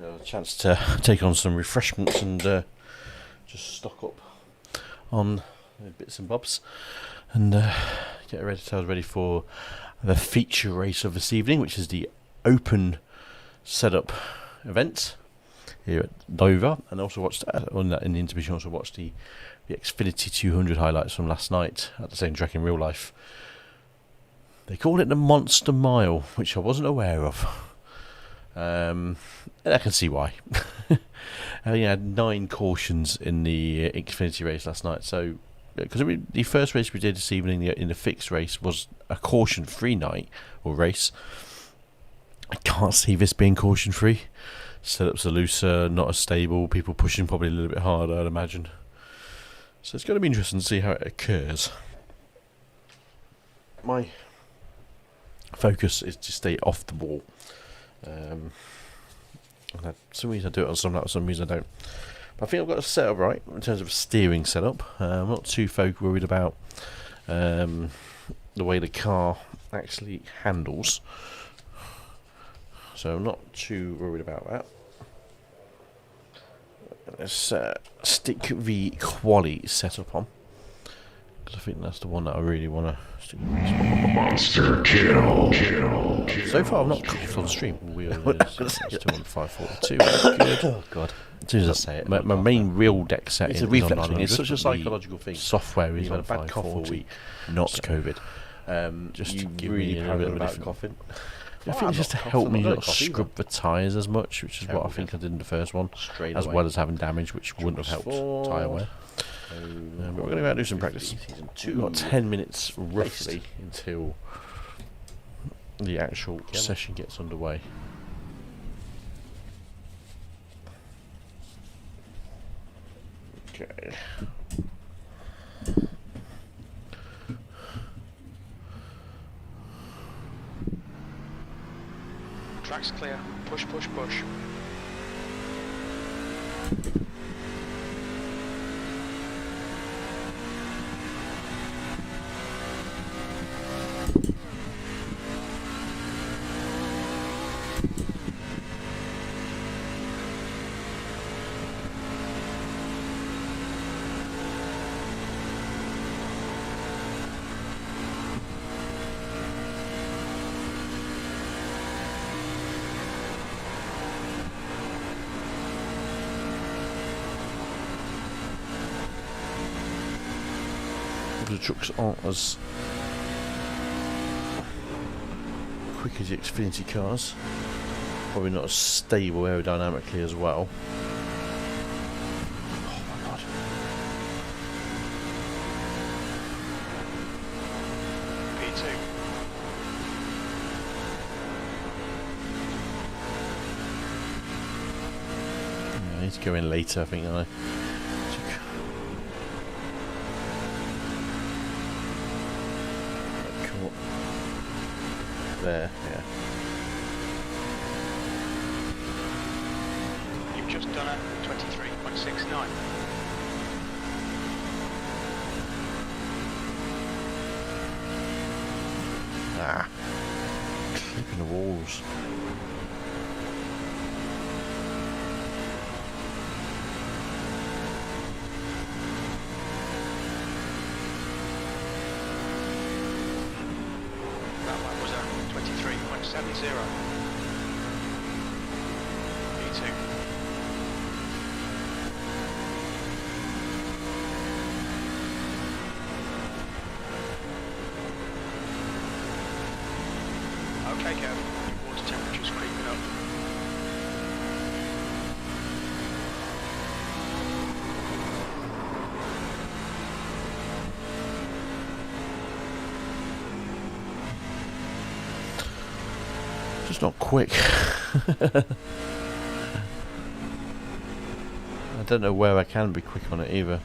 A chance to take on some refreshments and just stock up on bits and bobs and get ourselves ready for the feature race of this evening, which is the open setup event here at Dover. And also watched in the intermission, also watched the Xfinity 200 highlights from last night at the same track in real life. They called it the Monster Mile, which I wasn't aware of. And I can see why. I had 9 cautions in the Xfinity race last night. So, because the first race we did this evening in the fixed race was a caution-free night or race. I can't see this being caution-free. Setups are looser, not as stable. People pushing probably a little bit harder, I'd imagine. So it's going to be interesting to see how it occurs. My focus is to stay off the ball. Some reason I do it on some laps, some reason I don't. But I think I've got a setup right in terms of a steering setup. I'm not too worried about the way the car actually handles. So I'm not too worried about that. Let's stick the quali setup on, because I think that's the one that I really want to stick with. Monster kill. So far I've not cooked on stream. Wheel is 21542. Good. Oh god. As soon as I say it, my main real deck setting is a reflex thing. It's such a psychological thing. Software is on 540. You've had a bad cough all week, not COVID. Just to give me a little bit of coughing. I think it's just to help me not scrub the tyres as much, which is what I think I did in the first one, as well as having damage, which wouldn't have helped tyre wear. But we're going to go out and do some practice. We've got 10 minutes roughly until the actual session gets underway. Okay. Track's clear. Push, push, push. The trucks aren't as quick as the Xfinity cars, probably not as stable aerodynamically as well. Oh my god. P2. Yeah, I need to go in later, I think, don't I? There, yeah. You've just done a 23.69. Ah, clipping the walls. That was a 23.70. P2. Okay, Kev, your water temperature's creeping up. Just not quick. I don't know where I can be quick on it either.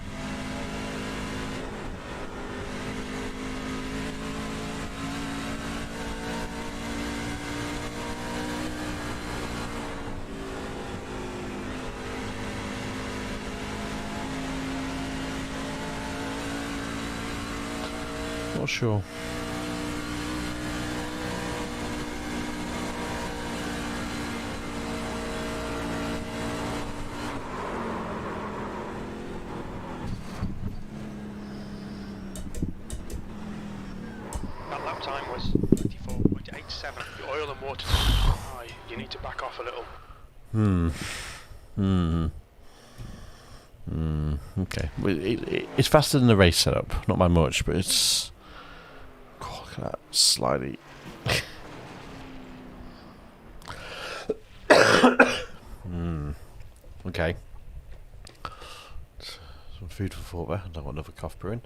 Not sure. lap time was 24.87. Your oil and water is high. You need to back off a little. Okay. Well, it's faster than the race setup. Not by much, but it's... Oh, look at that. Slightly... Okay. Some food for thought there. I don't want another cough brewing.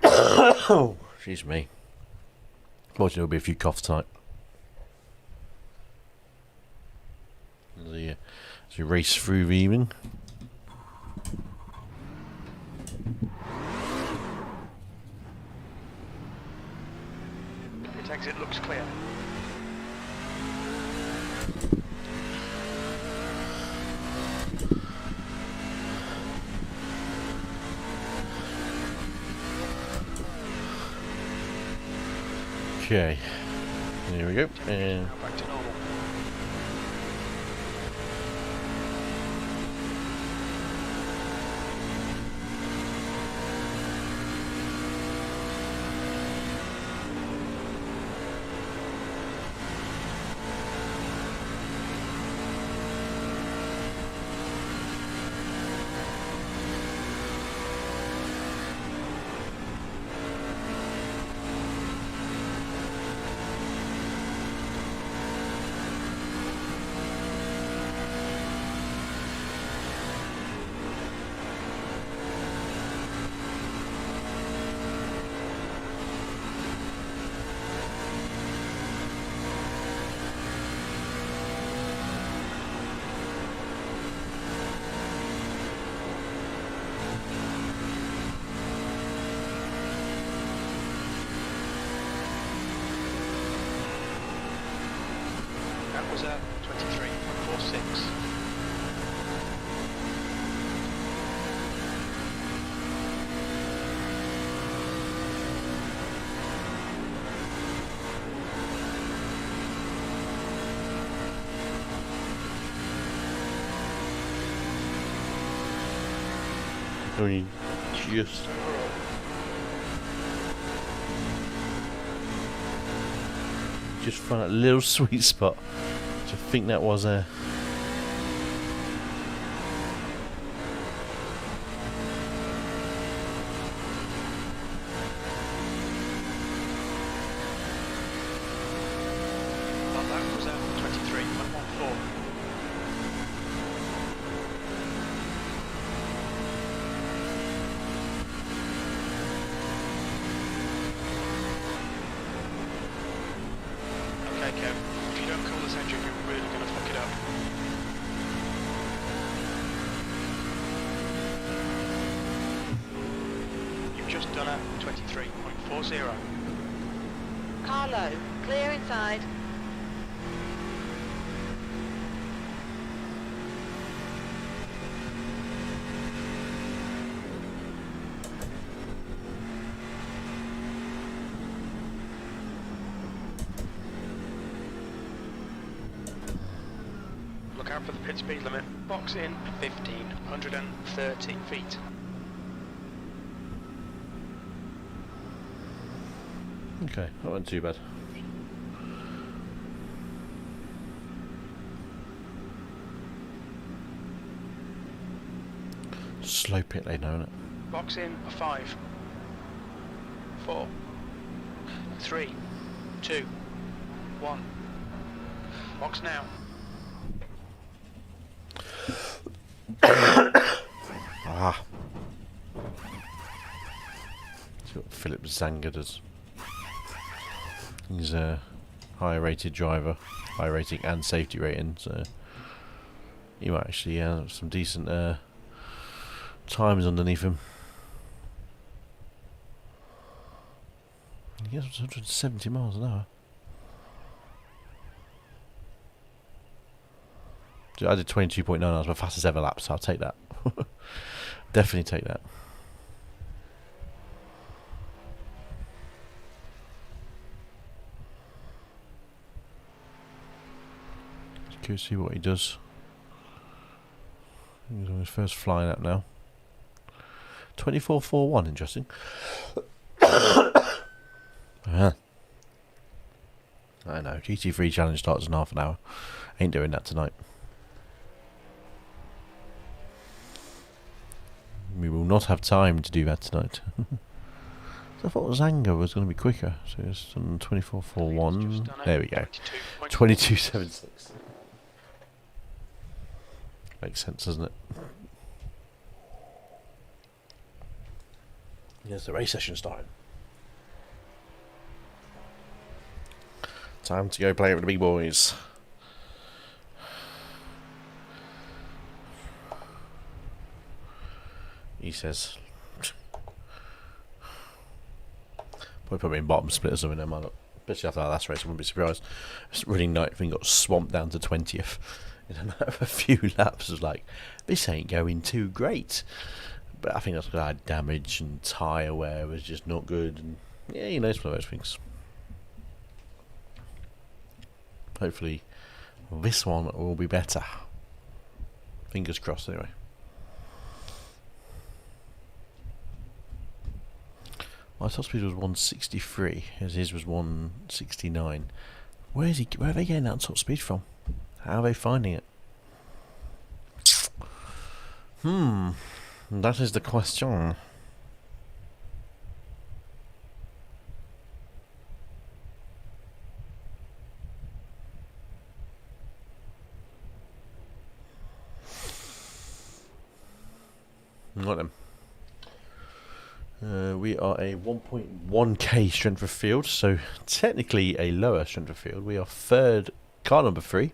Oh, excuse me. Imagine there'll be a few coughs tonight. As we race through the evening. Pit exit looks clear. Okay, here we go. And Now back to normal. That was a 23.46. only just found that little sweet spot. Which I think that was a. That was a 23.14. Okay, Kev, if you don't cool this engine, you're really going to fuck it up. You've just done a 23.40. Carlo, clear inside. Look out for the pit speed limit. Box in 1,530 feet. Okay, that wasn't too bad. Slow pit lane now, isn't it? Box in a 5, 4, 3, 2, 1. Box now. Ah. See what Philip Zanger does. He's a high rated driver, high rating and safety rating, so he might actually have some decent times underneath him. He gets 170 miles an hour. I did 22.9 hours, my fastest ever lap, so I'll take that. Definitely take that. Curious to see what he does. He's on his first flying up now. 24.41, interesting. I know. GT3 challenge starts in half an hour. Ain't doing that tonight. We will not have time to do that tonight. So I thought Zanga was going to be quicker. So it's on 24.41. There we go. 22.76. Makes sense, doesn't it? Yes, the race session starting. Time to go play with the big boys. He says. Probably put me in bottom split or something. There, man. Especially after that last race, I wouldn't be surprised. This running night thing got swamped down to 20th in a matter of a few laps. It was like, this ain't going too great. But I think that's because I had damage and tyre wear was just not good. And yeah, you know, it's one of those things. Hopefully, this one will be better. Fingers crossed, anyway. My top speed was 163, as his was 169. Where are they getting that top speed from? How are they finding it? That is the question. Right then. We are a 1.1k strength of field, so technically a lower strength of field. We are third, car number 3,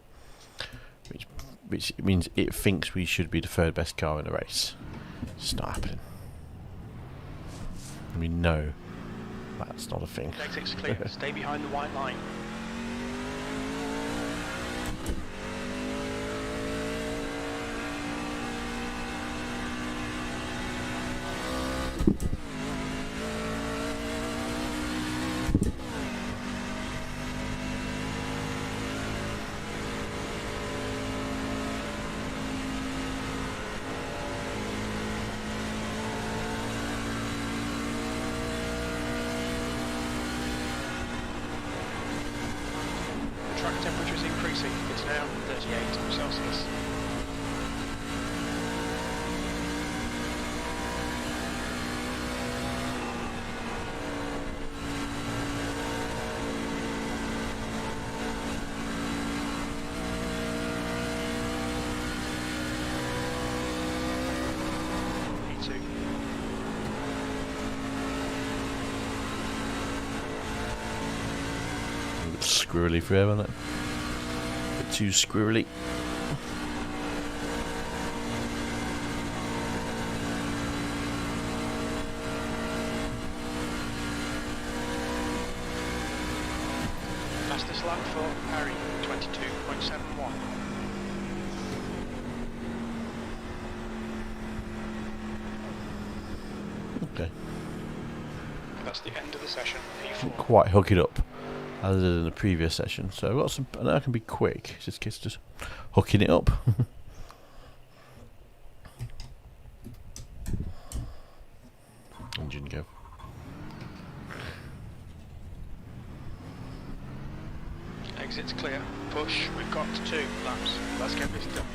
which means it thinks we should be the third best car in the race. It's not happening. We know that's not a thing. Exit's clear. Stay behind the white line. It's now 38 Celsius. E2. Squirrely forever, isn't it? Too squirrely. Fastest lap for Harry, 22.71. Okay. That's the end of the session. Didn't quite hook it up as I did in the previous session, so I've got some. I know I can be quick. It's just hooking it up. Engine go. Exit's clear. Push. We've got 2 laps. Let's get this done.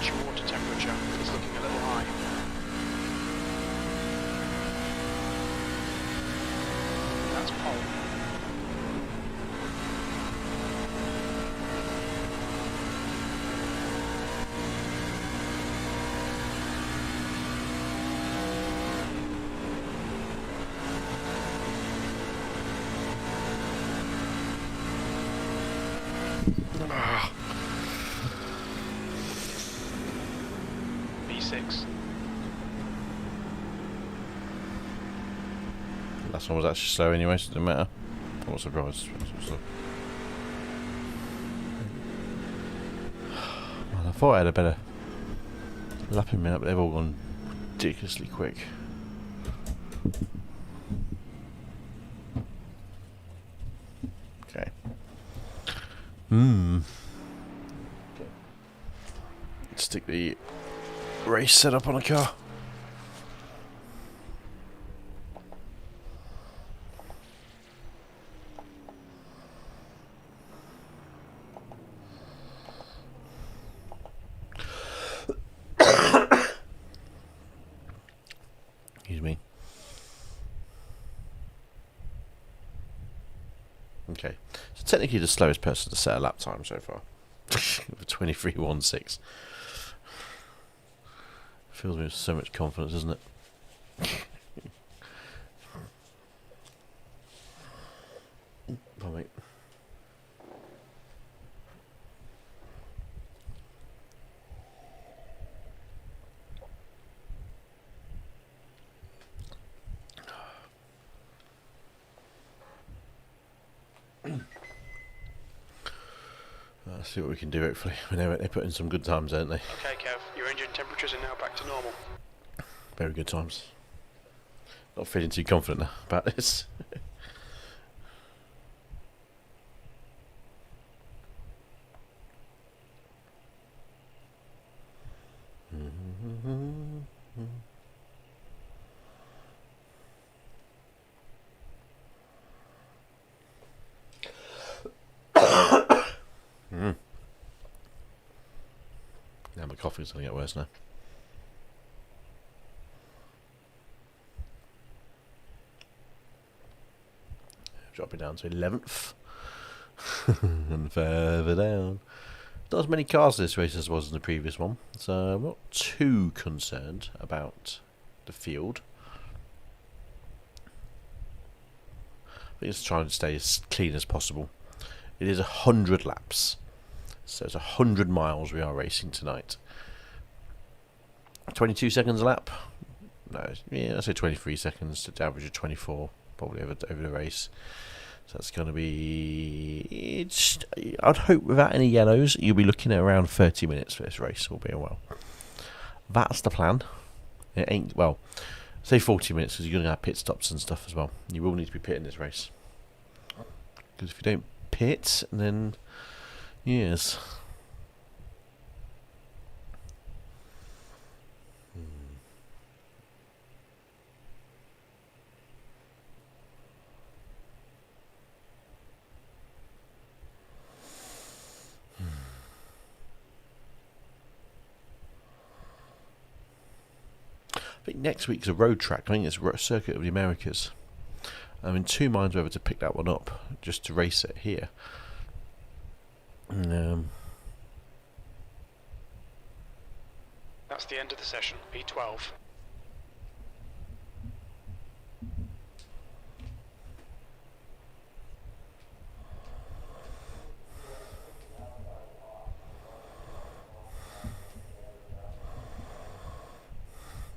Your water temperature is looking a little high. That's pole. 1:36. Last one was actually slow anyway, so it didn't matter. I'm not surprised. Man, I thought I had a better lapping minute, but they've all gone ridiculously quick. Okay. Stick the race setup on a car. Excuse me. Okay, so technically the slowest person to set a lap time so far. 23.16. Fills me with so much confidence, doesn't it? Podmic. Let's see what we can do, hopefully. They put in some good times, don't they? Okay, Kev, your engine temperatures are now back to normal. Very good times. Not feeling too confident about this. Now my coffee's going to get worse now. Drop it down to 11th. And further down. Not as many cars this race as was in the previous one, so I'm not too concerned about the field. I think it's trying to stay as clean as possible. It is 100 laps. So it's 100 miles we are racing tonight. 22 seconds a lap? No, yeah, I'd say 23 seconds to average of 24 probably over the race. So that's going to be... I'd hope without any yellows you'll be looking at around 30 minutes for this race, all being well. That's the plan. It ain't, well, say 40 minutes because you're going to have pit stops and stuff as well. You will need to be pitting this race. Because if you don't pit, then... Yes. I think next week's a road track. I think it's a Circuit of the Americas. I'm in two minds whether to pick that one up just to race it here. That's the end of the session, P12.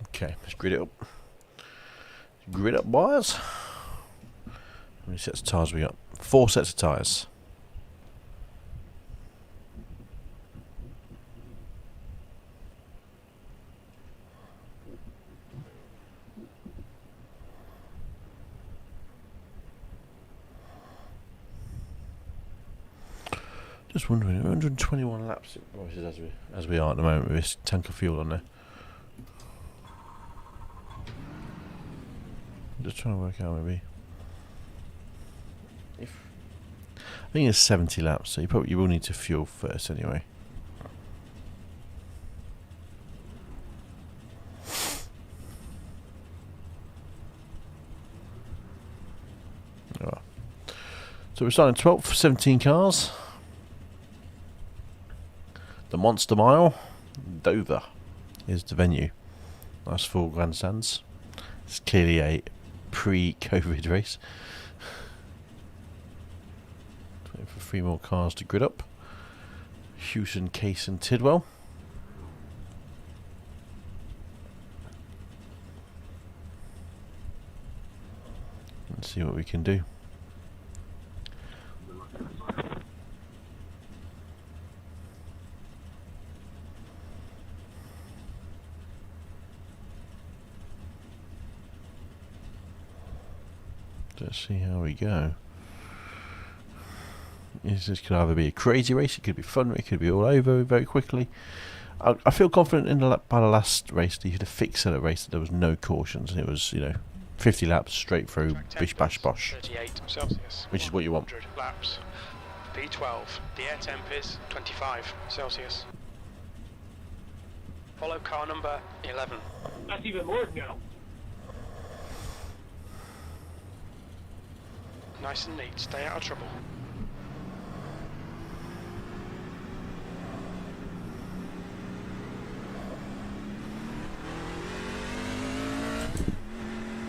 Okay, let's grid it up. Grid up, boys. How many sets of tyres we got? 4 sets of tyres. Just wondering, 121 laps as we are at the moment with this tank of fuel on there. Just trying to work out maybe. I think it's 70 laps, so you will need to fuel first anyway. Oh. So we're starting 12th for 17 cars. The Monster Mile, Dover, is the venue. Nice full grandstands. It's clearly a pre-COVID race. Waiting for 3 more cars to grid up. Hewson, Case and Tidwell. see what we can do. Let's see how we go. This could either be a crazy race, it could be fun, it could be all over very quickly. I feel confident in by the last race, the fixed at race, that there was no cautions, and it was, you know, 50 laps straight through, bish bash bosh. 38 Celsius. Which is what you want. 100 laps. P12. The air temp is 25 Celsius. Follow car number 11. That's even more now. Nice and neat. Stay out of trouble.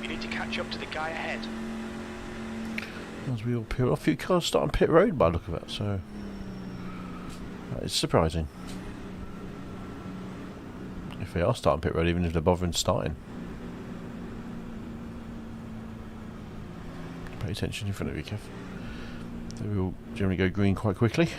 You need to catch up to the guy ahead. As we all peel off, a few cars starting pit road by the look of it, so it's surprising. If they are starting pit road, even if they're bothering starting. Pay attention in front of you, Kev. They will generally go green quite quickly.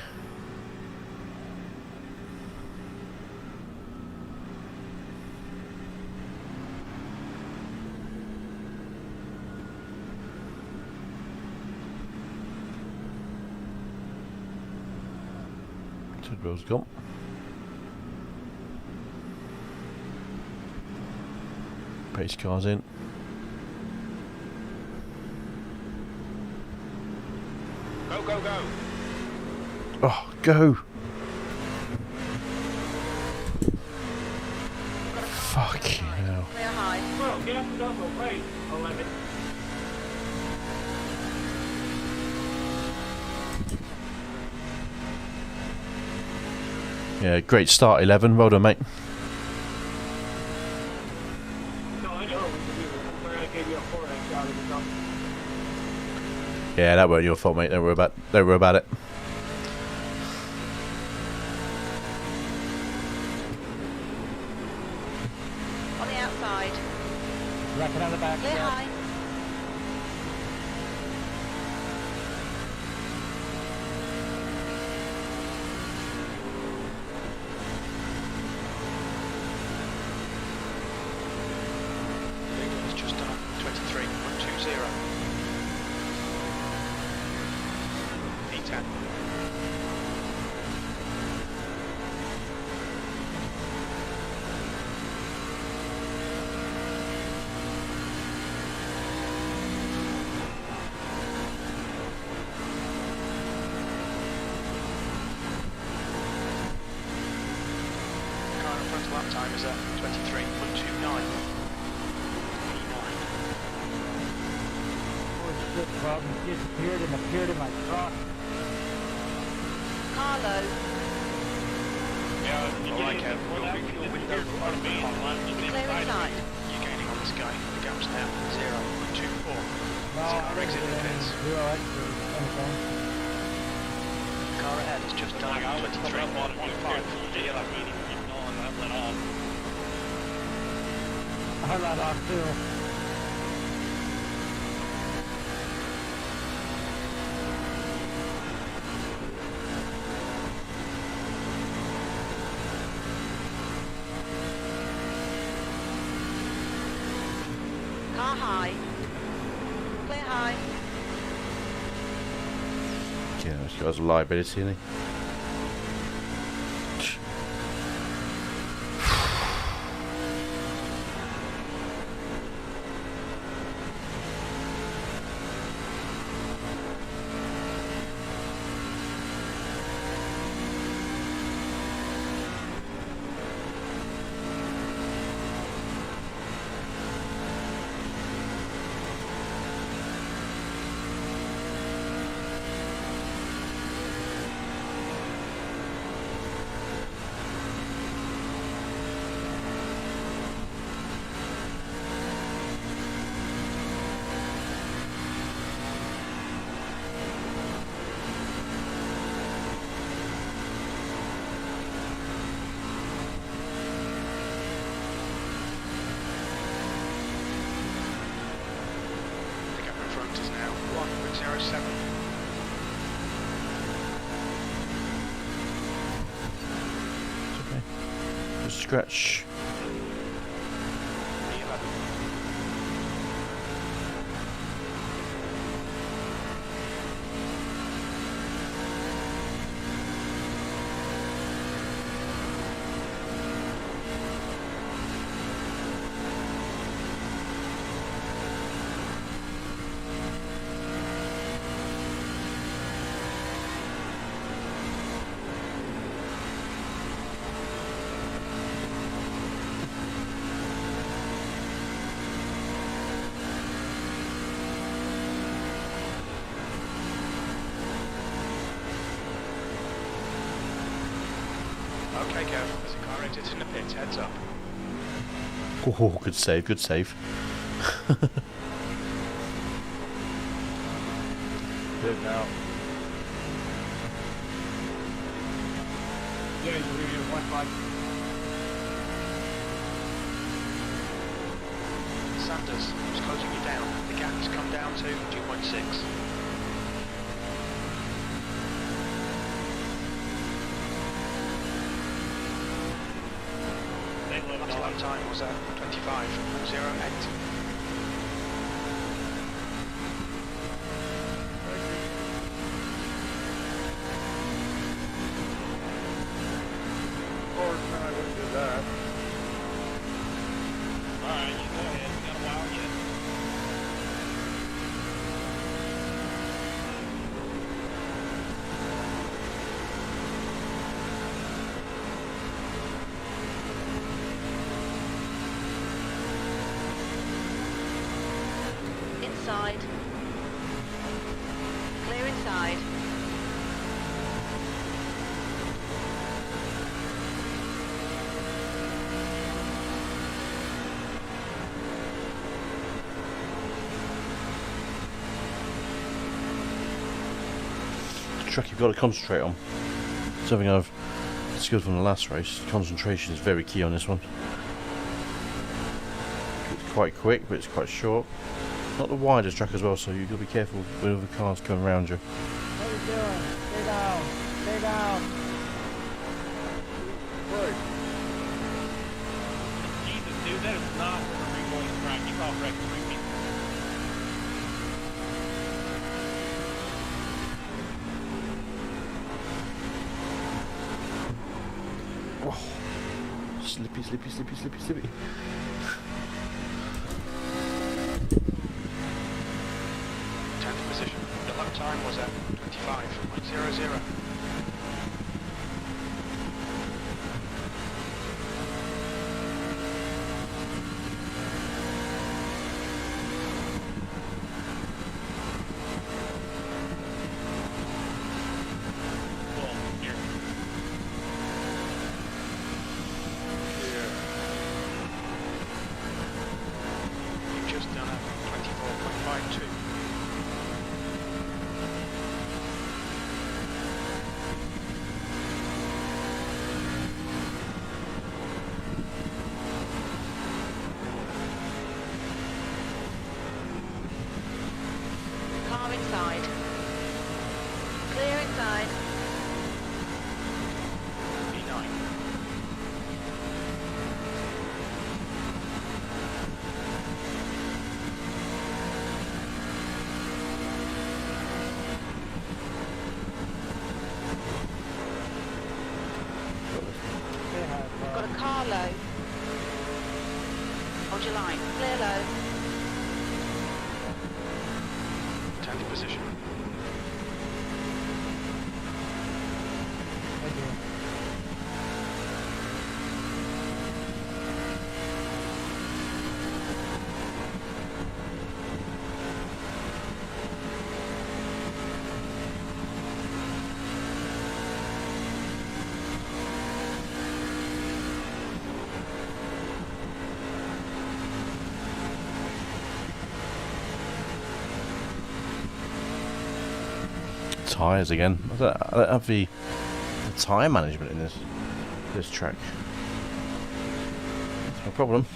Tidwell's gone. Pace cars in. Go, go, go! Oh, go! Fucking hell. Clear high. Well, gas is up, right? 11. Yeah, great start, 11. Well done, mate. No, I know. I'm sorry I gave you a 4 and shot at the top. Yeah, that weren't your fault, mate. Don't worry about it. On the outside. Racket on the back. Clear high. It's just done 23.20. P10. Car in front lap time is at 23.29. This problem disappeared and appeared in my truck. Carlo. Alright, Kev, your window on me. Clear inside. You're gaining on this guy. The gap's now 0.24. Car exit the pits. Car ahead has just done 23.15. I let off too. Car high. Clear high. Yeah, this guy's a liability, isn't he? scratch. Okay, Kev, there's a car exit in the pit, heads up. Oh, good save, good save. Good now. Yeah, you're going to get a 1.5. Sanders, who's closing you down? The gap has come down to 2.6. Last lap time was at 25.08. Of course, I wouldn't do that. Alright, you go ahead. We got a while yet. Inside. Clear inside. The track you've got to concentrate on. Something I've discovered from the last race. Concentration is very key on this one. It's quite quick, but it's quite short. Not the widest track as well, so you've got to be careful when other cars come around you. What are you doing? Stay down. Stay down. Right. Jesus, dude, that is not a regoing track. You call wreck freaking. Slippy, slippy, slippy, slippy, slippy. Tenth position. The lap time was at 25.00. Well, here. You've just done a 24.52. Car inside. Clear inside. P9. Got a car low. Hold your line. Clear low. 10th position. Thank you. Tyres again. I don't have the tyre management in this track. That's no problem.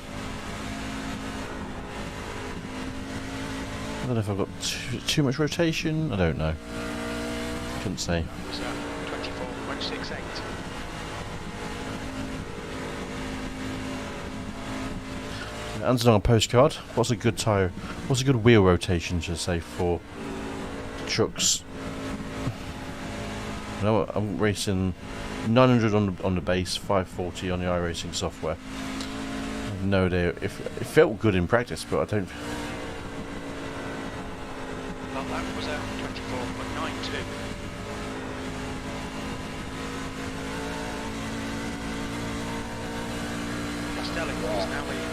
I don't know if I've got too much rotation. I don't know. Couldn't say. Was at 24.68. Answered on a postcard. What's a good tyre? What's a good wheel rotation, should I say, for trucks? No, I'm racing 900 on the base, 540 on the iRacing software. I have no idea if it felt good in practice, but I don't. Well, that was at 24.92. Castelli is now leading.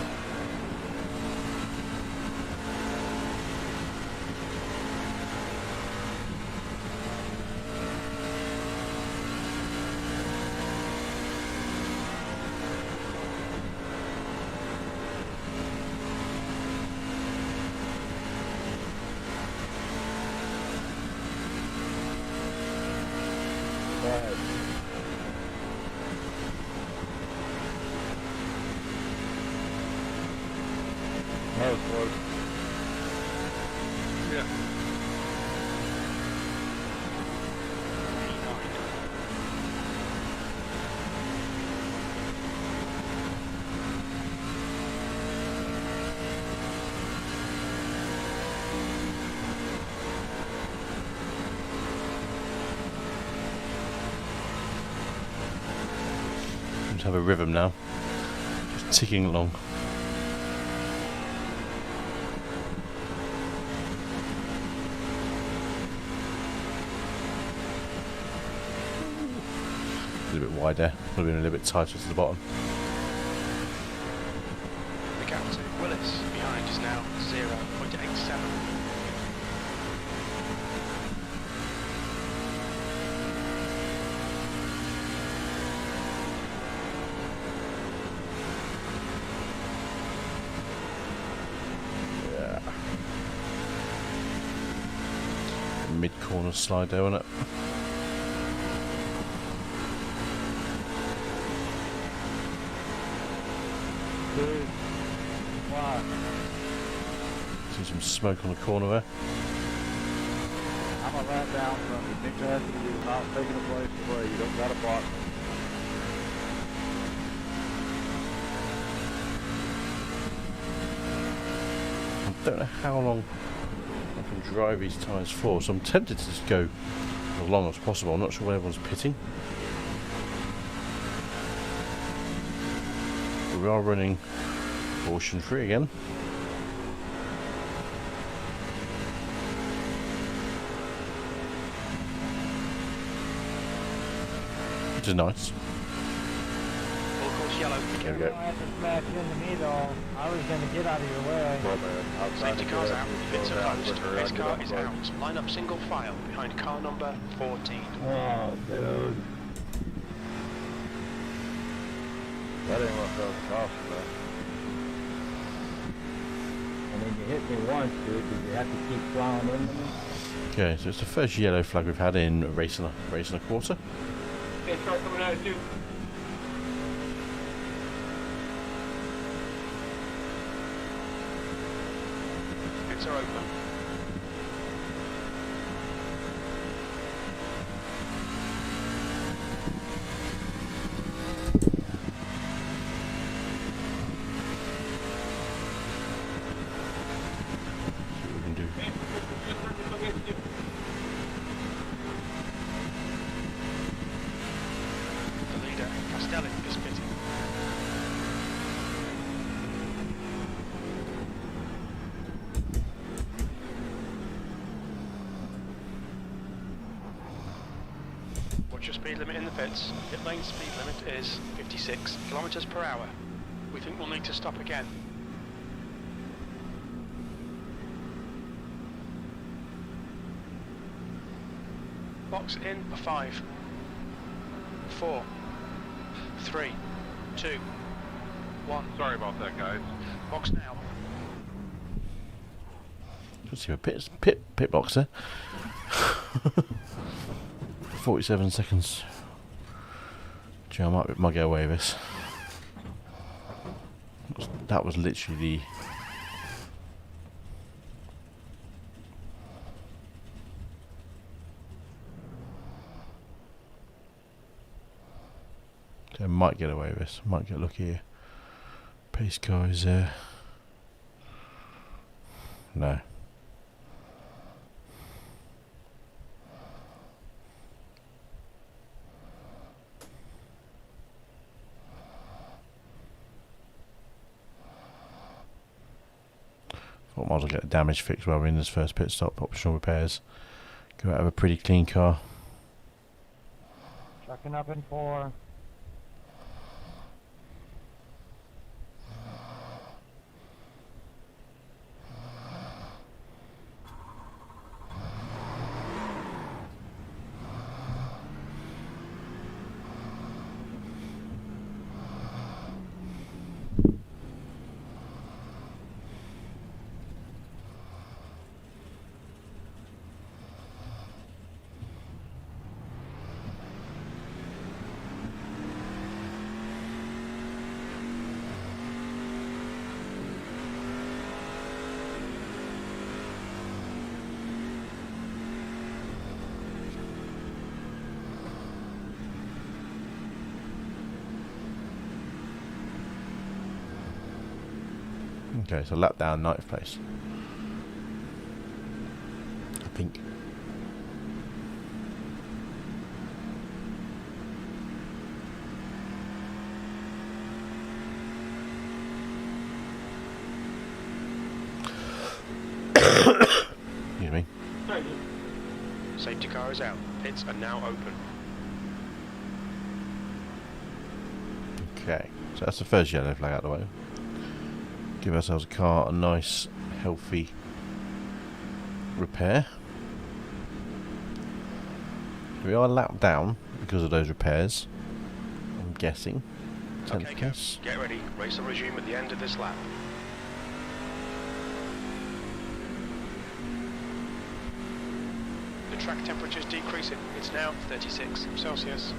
That was close. Yeah. Just have a rhythm now. Just ticking along. A little bit wider, would have been a little bit tighter to the bottom. The gap to Willis behind is now 0.87. Yeah. Mid corner slide there, wasn't it? Wow. See some smoke on the corner there. I'm a lap down from you. Think that you're not taking a place away. You don't got a block. I don't know how long I can drive these tyres for, so I'm tempted to just go as long as possible. I'm not sure when everyone's pitting. But we are running caution free again. Which is nice. Full course yellow. There we go. have to smash into me though. I was gonna get out of your way. Well, man, outside Safety the car's car, out. you Bits slow are down closed. quicker, Race I get car up is the road. out. Line up single file behind car number 14. Oh, dude. That ain't what that was costing, man. And then you hit me once, dude. Did you have to keep plowing into me? Okay, so it's the first yellow flag we've had in racing a quarter. Hey, start coming out too. Pits are open. See what we can do. The leader, Castelli, is pitting. What's your speed limit in the pits? Pit lane speed limit is 56 kilometers per hour. We think we'll need to stop again. Box in for 5, 4, 3, 2, 1. Sorry about that, guys. Box now. Let's see a pit box there. 47 seconds. Gee, I might get away with this. That was literally the. I might get away with this. Might get lucky here. Pace car is there. No. Thought might as well get the damage fixed while we're in this first pit stop. Optional repairs. Go out of a pretty clean car. Trucking up in 4. Okay, so lap down, 9th place. I think. Excuse me. Safety car is out. Pits are now open. Okay, so that's the first yellow flag out of the way. Give ourselves a car a nice, healthy repair. We are lapped down because of those repairs, I'm guessing. Okay, Kev, get ready. Race will resume at the end of this lap. The track temperature is decreasing. It's now 36 Celsius.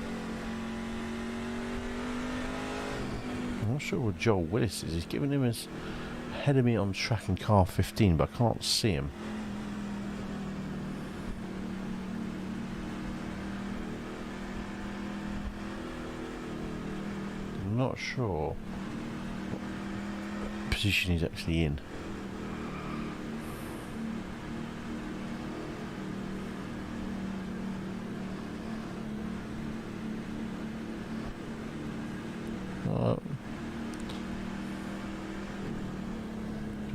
I'm not sure what Joel Willis is. He's giving him his ahead of me on track in car 15, but I can't see him. I'm not sure what position he's actually in.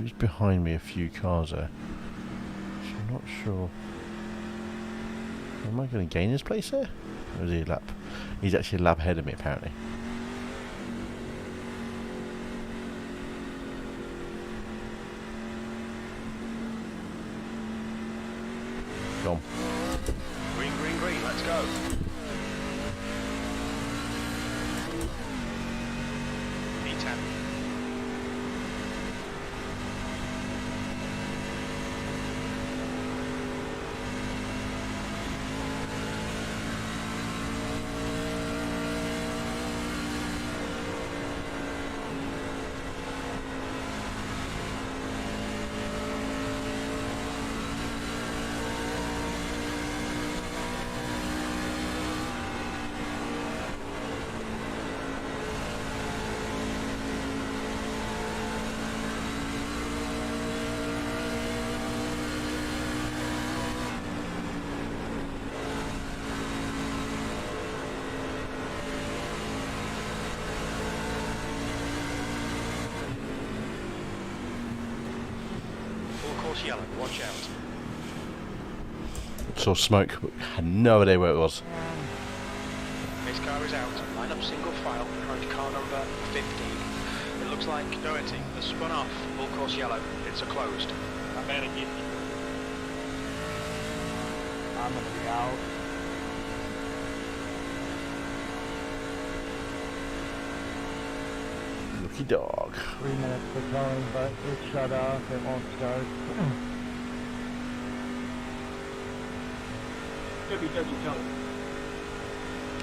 He's behind me a few cars there. So I'm not sure. Am I going to gain his place there? Or is he a lap? He's actually a lap ahead of me apparently. Go on. Green, green, green, let's go. P10. Yellow, watch out. Saw smoke, but had no idea where it was. This car is out. Line up single file behind car number 15. It looks like Doherty has spun off. Full course yellow. Pits are closed. I'm at a gift. I'm going to be out. Lucky dog. 3 minutes for towing, but it's shut off. It won't start. Should be touchy tone.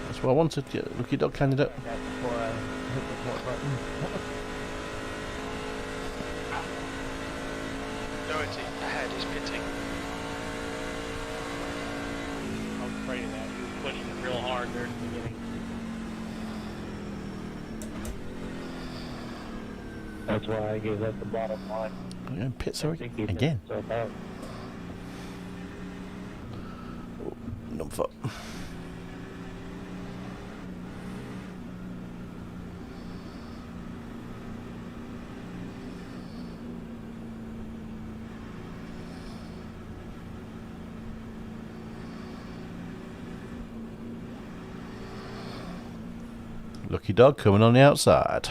That's what I wanted. Get a lucky dog candidate. That's before I hit the port button. Doherty ahead is pitting. I was afraid of that. He was pushing it real hard there at the beginning. That's why I gave that the bottom line. We're going pits again. Number 4. Lucky dog coming on the outside.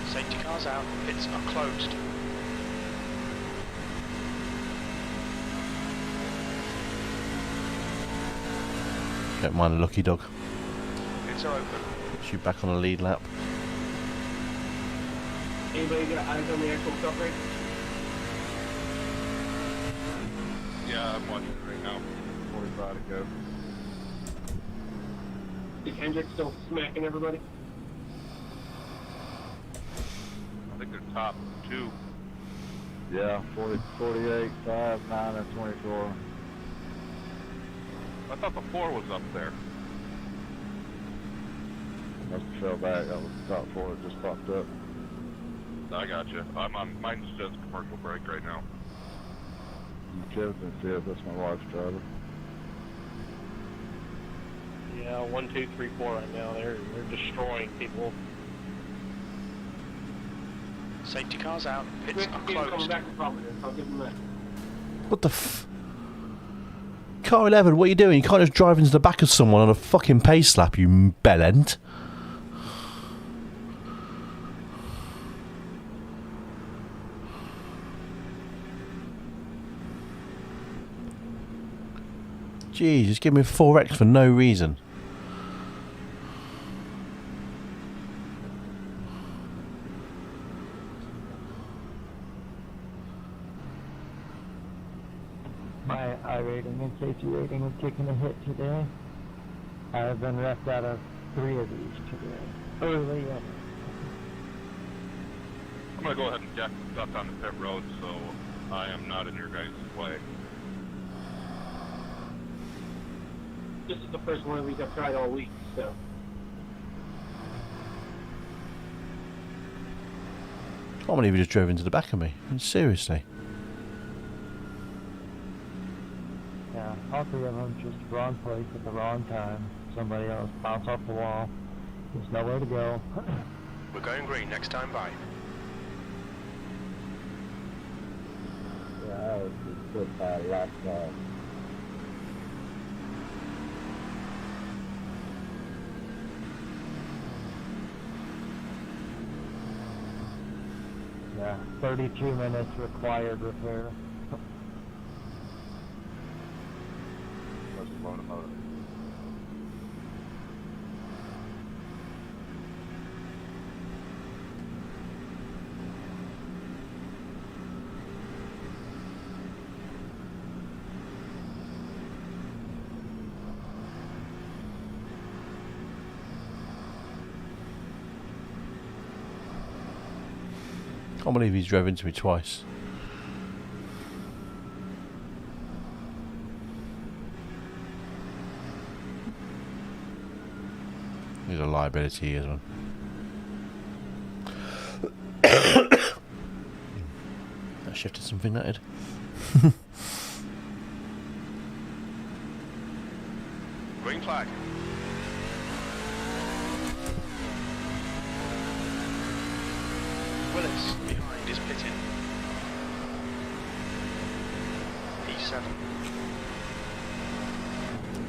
Safety cars out, pits are closed. Don't mind a lucky dog. Pits are open. Puts you back on a lead lap. Anybody got eyes on the actual cup race? Yeah, I'm watching it right now. 45 to go. Is Hendrick still smacking everybody? I think they're top 2. Yeah, 40, 48, 5, 9, and 24. I thought the 4 was up there. Must have fell back. That was the top 4 that just popped up. I got you. I'm on. Mine says commercial break right now. Kevin says that's my wife's driver. Yeah, 1, 2, 3, 4 right now. They're destroying people. Safety cars out, pits are Coming closed. back to Providence. I'll give him that. What the f... Car 11, what are you doing? You can't just drive into the back of someone on a fucking pace lap, you bellend. Jeez, just give me a 4X for no reason. My iRating and safety rating is taking a hit today. I have been left out of 3 of these today. Early in. I'm gonna go ahead and jack the stuff on the pit road, so I am not in your guys' way. This is the first one of these I've tried all week, so. I can't believe you just drove into the back of me. Seriously. Yeah, all 3 of them just wrong place at the wrong time. Somebody else bounced off the wall. There's nowhere to go. We're going green next time by. Yeah, I was just put by last night. Yeah, 32 minutes required repair. Let's load them out. I can't believe he's drove into me twice. He's a liability, as well. That shifted something, that did. Green flag. Willis behind is pitting. P7.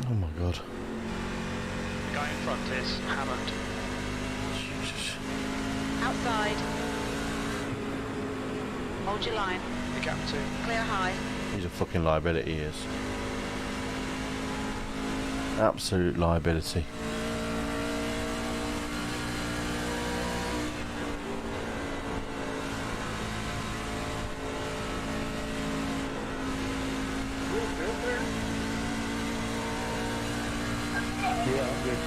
Oh my god. The guy in front is Hammond. Jesus. Outside. Hold your line. The gap 2. Clear high. He's a fucking liability, he is. Absolute liability. Yeah, I'm good.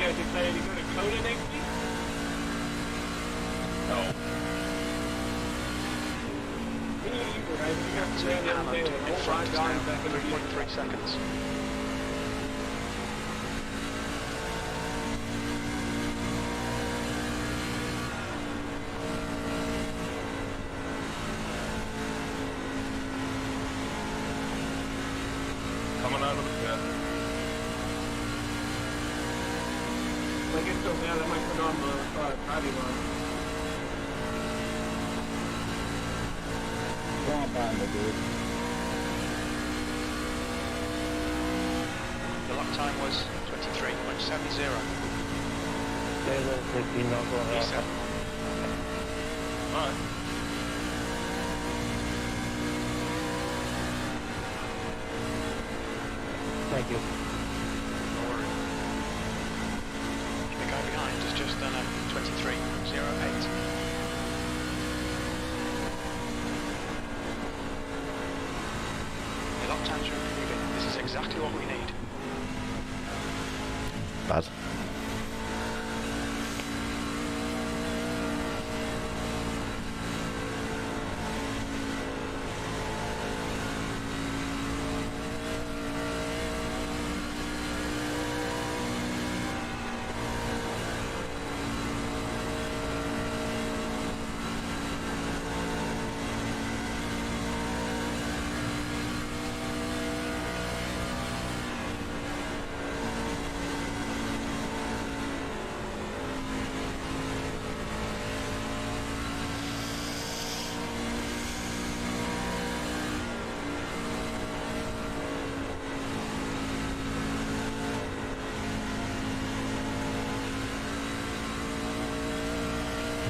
guys excited to go to Kona next week? No. Me either. I think I'm So saying the other day, Hammond like, in oh front my is God, now is that gonna be 3.3 seconds. Coming out of the pit. When I get so mad, I might put on my body line. Go on by me, dude. The lap time was 23.70. Say that 15 not going He out. said, Alright. Thank you. no worry. The guy behind has just done a 23.08. The lap times are improving. This is exactly what we need. Bad.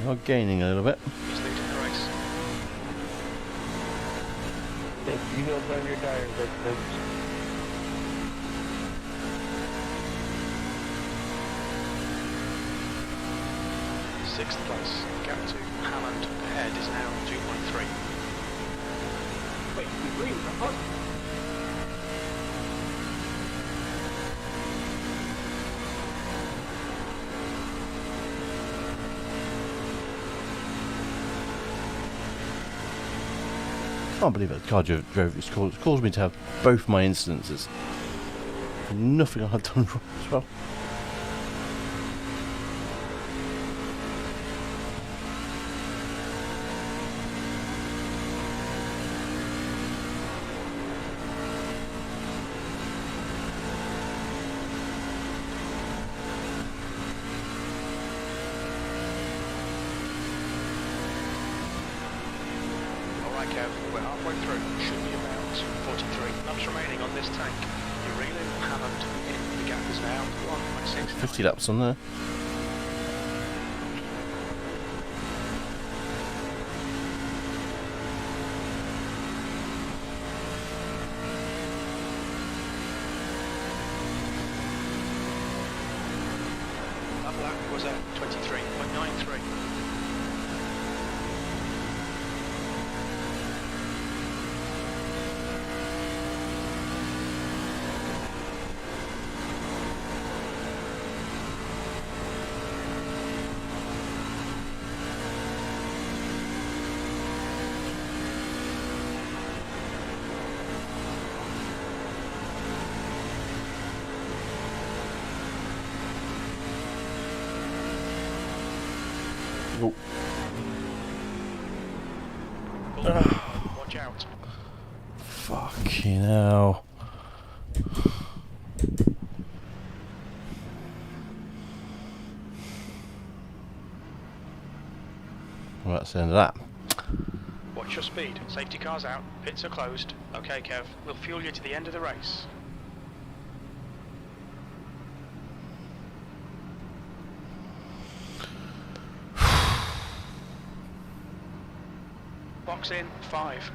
Not gaining a little bit. He's leading the race. You go burn your tires, that's Sixth place. Gap to Hammond ahead is now 2.3. Wait, you green, huh? I can't believe it. The car drove it's caused me to have both my instances. Nothing I've done wrong as well. Alright Kev, we're halfway through. Should be about 43 laps remaining on this tank. You're reeling Hammond in. The gap is now 1.6. 50 laps on there. That lap was at 23.93. Oh. Watch out. Fucking hell. Well, that's the end of that. Watch your speed. Safety car's out. Pits are closed. Okay, Kev. We'll fuel you to the end of the race. Box in. 5,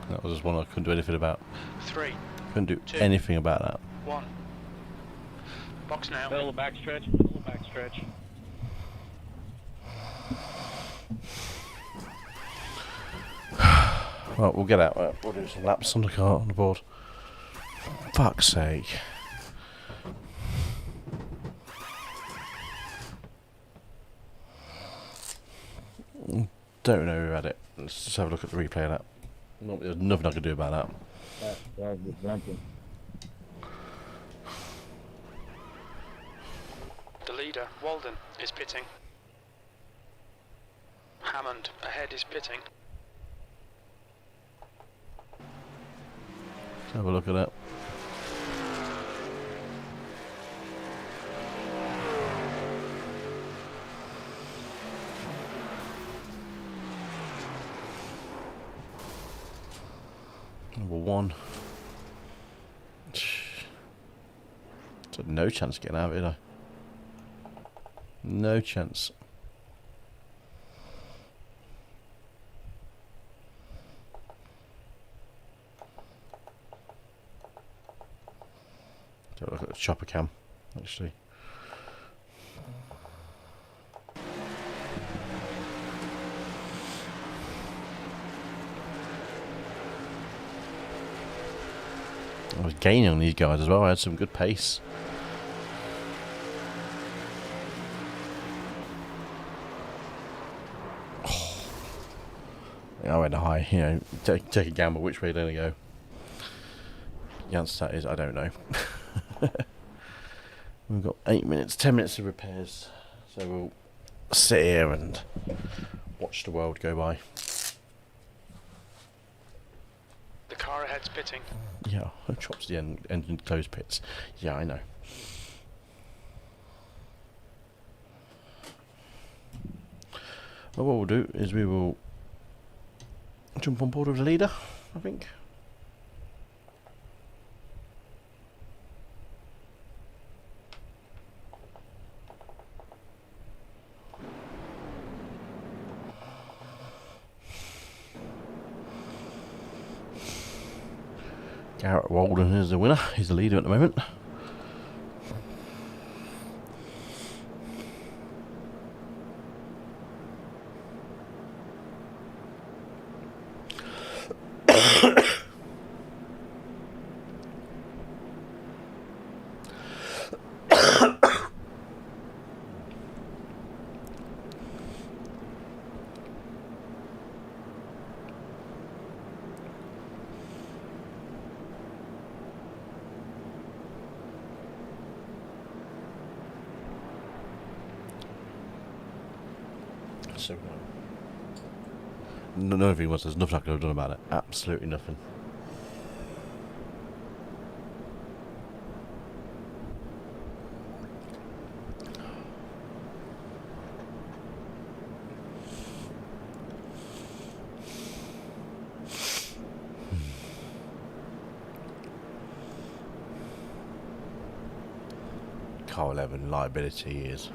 That was just one I couldn't do anything about. 3, Couldn't do 2. anything about that. 1. Box now. Fill the backstretch, fill the backstretch. Right, we'll get out. We'll do some laps on the car, on the board. Fuck's sake. Don't know who had it. Let's just have a look at the replay of that. There's nothing I can do about that. That was just jumping. The leader, Walden, is pitting. Hammond, ahead, is pitting. Let's have a look at that. Number 1. So no chance of getting out of it, no chance. Have a look at the chopper cam, actually. I was gaining on these guys as well. I had some good pace. Oh. I went high, you know, take a gamble which way they're going to go. The answer to that is I don't know. We've got 8 minutes, 10 minutes of repairs. So we'll sit here and watch the world go by. The car ahead's pitting. Yeah, chops the engine close pits. Yeah, I know. Well, what we'll do is we will jump on board with the leader, I think. Garrett Walden is the winner. He's the leader at the moment. So none of you wants. There's nothing I could have done about it. Absolutely nothing. Car 11 liability is.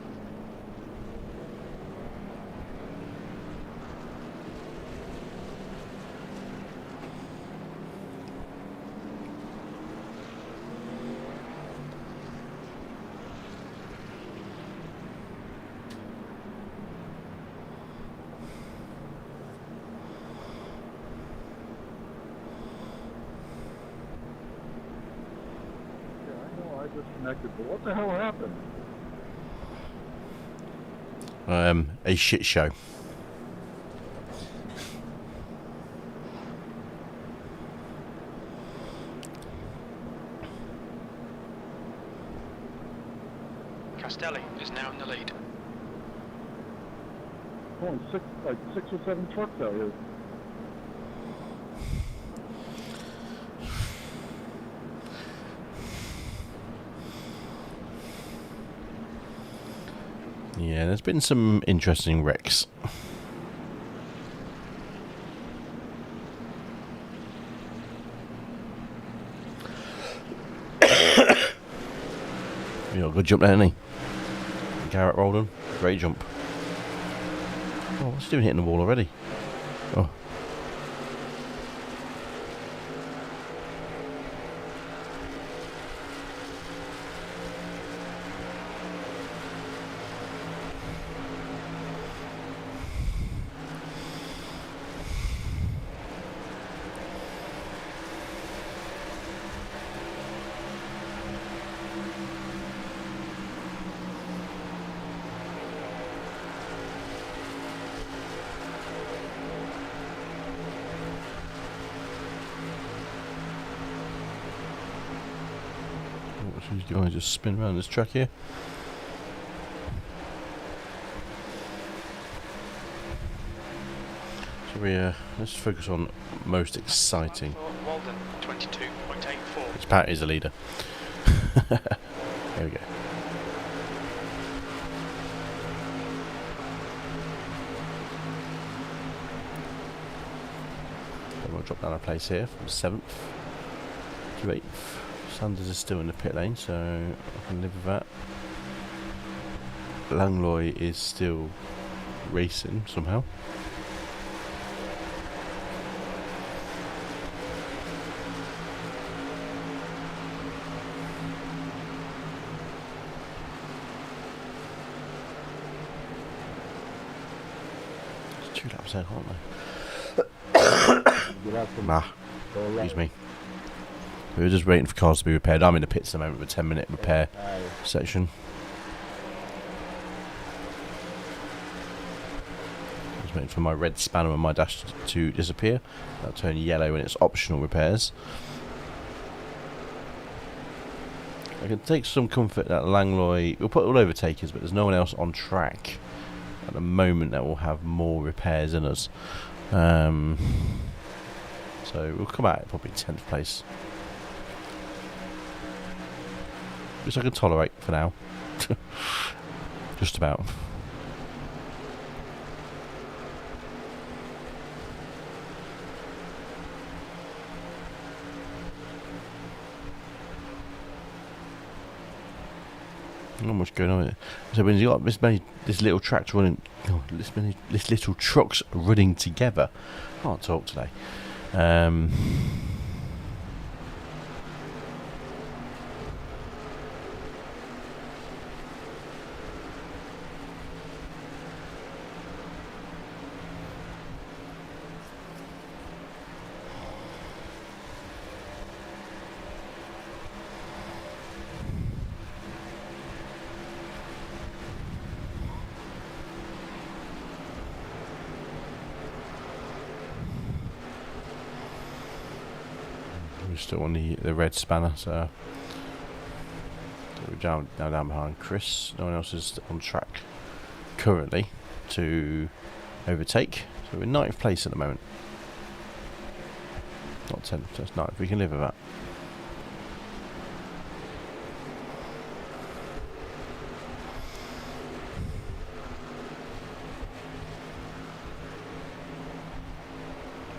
Disconnected, but what the hell happened? A shit show. Castelli is now in the lead. Pulling six or seven trucks out here. Yeah, there's been some interesting wrecks. You got a good jump there, hasn't he? Garrett Rolden, great jump. Oh, what's he doing hitting the wall already? Oh. She's going to just spin around this track here. So let's focus on most exciting. Walden, 22.84. It's Pat is the leader. There we go. Then we'll drop down a place here from 7th to 8th. Sanders is still in the pit lane, so I can live with that. Langlois is still racing somehow. It's 2 laps ahead, aren't they? Nah, excuse me. We were just waiting for cars to be repaired. I'm in the pits at the moment with a 10-minute repair section. Just waiting for my red spanner on my dash to disappear. That'll turn yellow when it's optional repairs. I can take some comfort that Langlois will put all overtakers, but there's no one else on track at the moment that will have more repairs than us. So we'll come out at probably 10th place. Which I can tolerate for now. Just about. Not much going on with it. So when you got this little tractor running, this little trucks running together, I can't talk today. We're still on the red spanner, so we're down behind Chris. No one else is on track currently to overtake. So we're 9th place at the moment. Not 10th, that's 9th. We can live with that.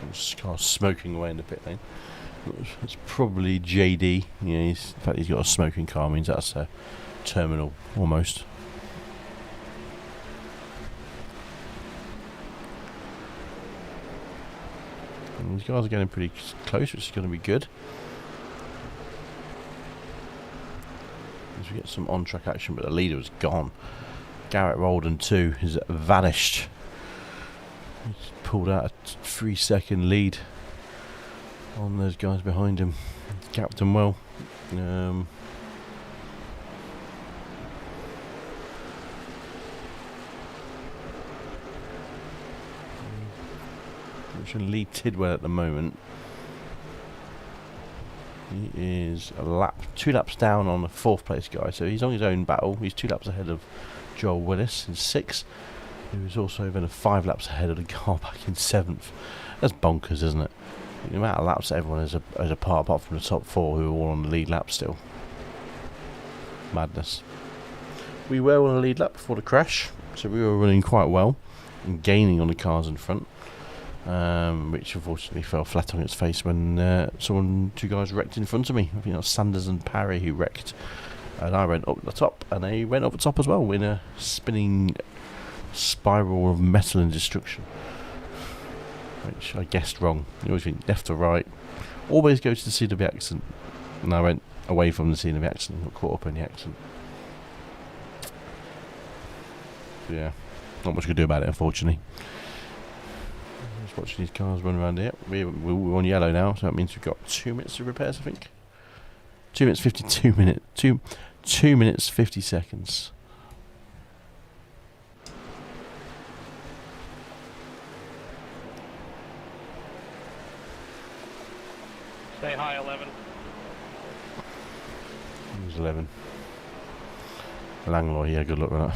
This car's smoking away in the pit lane. It's probably JD. Yeah, in fact, he's got a smoking car. Means that's a terminal almost. And these guys are getting pretty close, which is going to be good. As we get some on-track action, but the leader was gone. Garrett Rolden 2 has vanished. He's pulled out a 3-second lead on those guys behind him. Gapped them well. Which lead Tidwell at the moment. He is 2 laps down on the 4th place guy, so he's on his own battle. He's 2 laps ahead of Joel Willis in 6th, who is also then 5 laps ahead of the car back in 7th. That's bonkers, isn't it? The amount of laps that everyone has apart from the top 4 who are all on the lead lap still. Madness. We were on the lead lap before the crash, so we were running quite well and gaining on the cars in front, which unfortunately fell flat on its face when 2 guys wrecked in front of me. I think it was Sanders and Parry who wrecked, and I went up the top, and they went up the top as well in a spinning spiral of metal and destruction. Which I guessed wrong. You always think left or right. Always go to the scene of the accident. And I went away from the scene of the accident, got caught up in the accident. Yeah, not much we can do about it, unfortunately. Just watching these cars run around here. We're on yellow now, so that means we've got 2 minutes of repairs, I think. 2 minutes 52 minutes. 2 minutes 50 seconds. Stay high, 11. GOXLR. Langlois, yeah, good luck with that.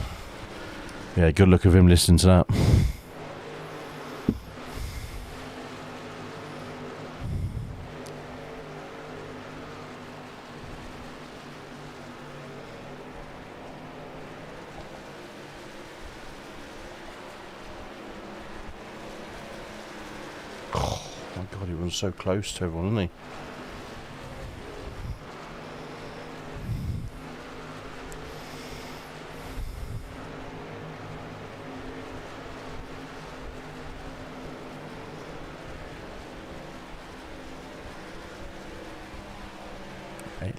Yeah, good luck of him listening to that. Oh my god, he runs so close to everyone, isn't he?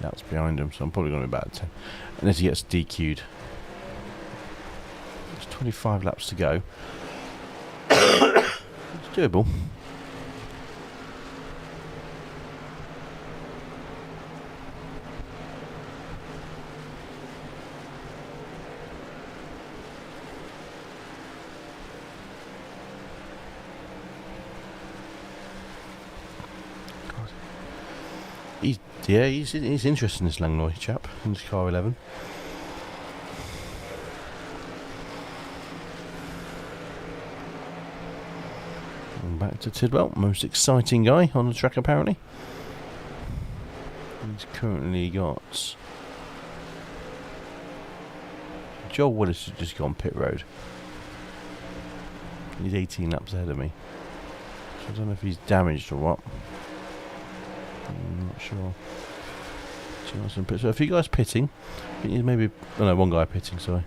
Laps behind him, so I'm probably going to be about 10 unless he gets DQ'd. There's 25 laps to go. It's doable. He's interested in this Langlois chap in this car 11. And back to Tidwell, most exciting guy on the track apparently. He's currently got Joel Willis has just gone pit road. He's 18 laps ahead of me. So I don't know if he's damaged or what. I'm not sure. So a few guys pitting. I think maybe, oh no, one guy pitting, sorry.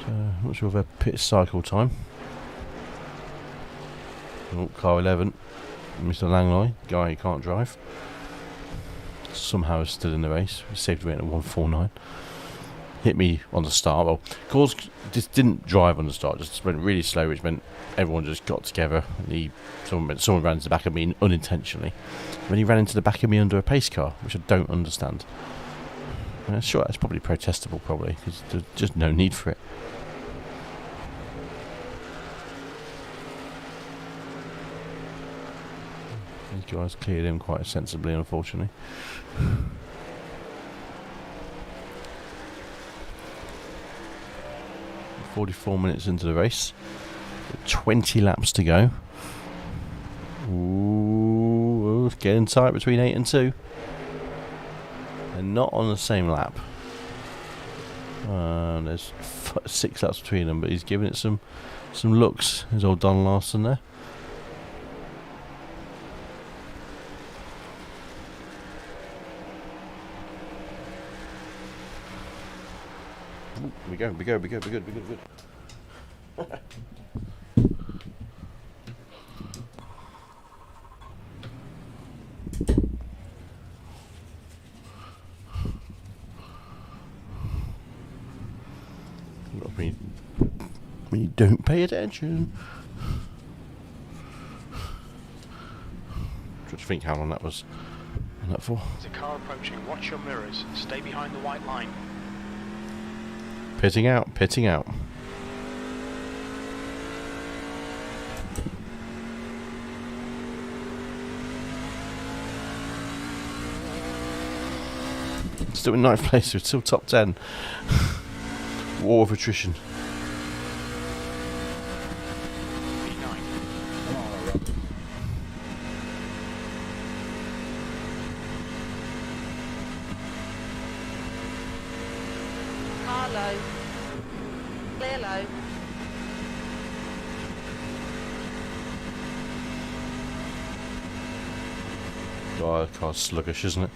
So I'm not sure if they're pit cycle time. Oh, car 11, Mr. Langlois, guy who can't drive. Somehow is still in the race. He saved me at 149. Hit me on the start. Well, Cause just didn't drive on the start, just went really slow, which meant everyone just got together. Someone ran to the back of me unintentionally. When he ran into the back of me under a pace car, which I don't understand. Sure, that's probably protestable, because there's just no need for it. These guys cleared him quite sensibly, unfortunately. 44 minutes into the race, 20 laps to go. Ooh, getting tight between 8 and 2. They're not on the same lap. There's 6 laps between them, but he's giving it some looks. There's old Don Larson there. Ooh, we go, good. When you don't pay attention. Just think how long that was on that for. There's a car approaching. Watch your mirrors. Stay behind the white line. Pitting out. Still in 9th place, we're still top 10. War of attrition. Car low. Clear low. Oh, the car's sluggish, isn't it?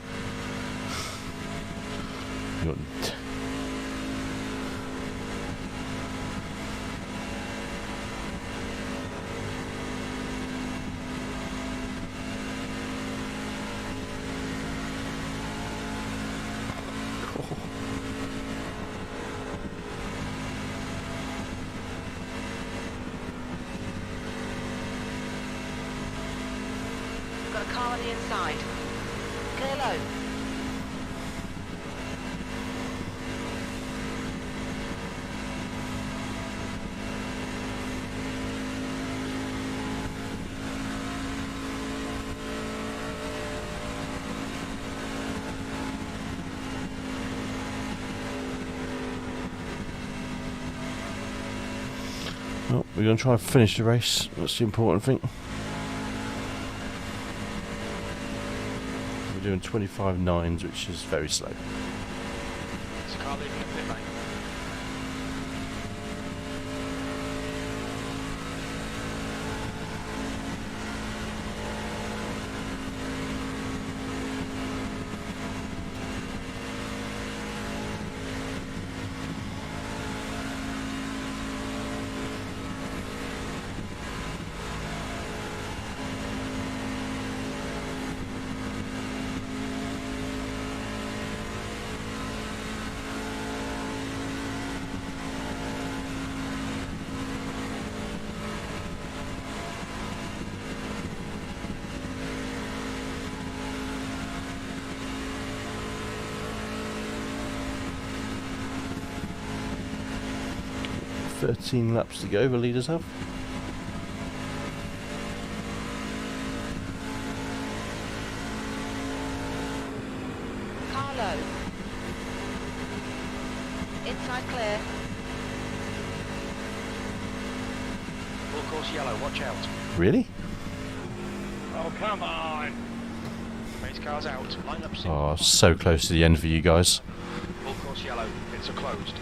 You got Got a car on the inside. Clear low. we're going to try and finish the race. That's the important thing. We're doing 25.9s, which is very slow. Is the car leaving the pit lane? Laps to go, the leaders have. Carlo. Inside clear. Full course yellow, watch out. Really? Oh, come on! Race cars out, line up soon. Oh, so close to the end for you guys. Full course yellow, pits are closed.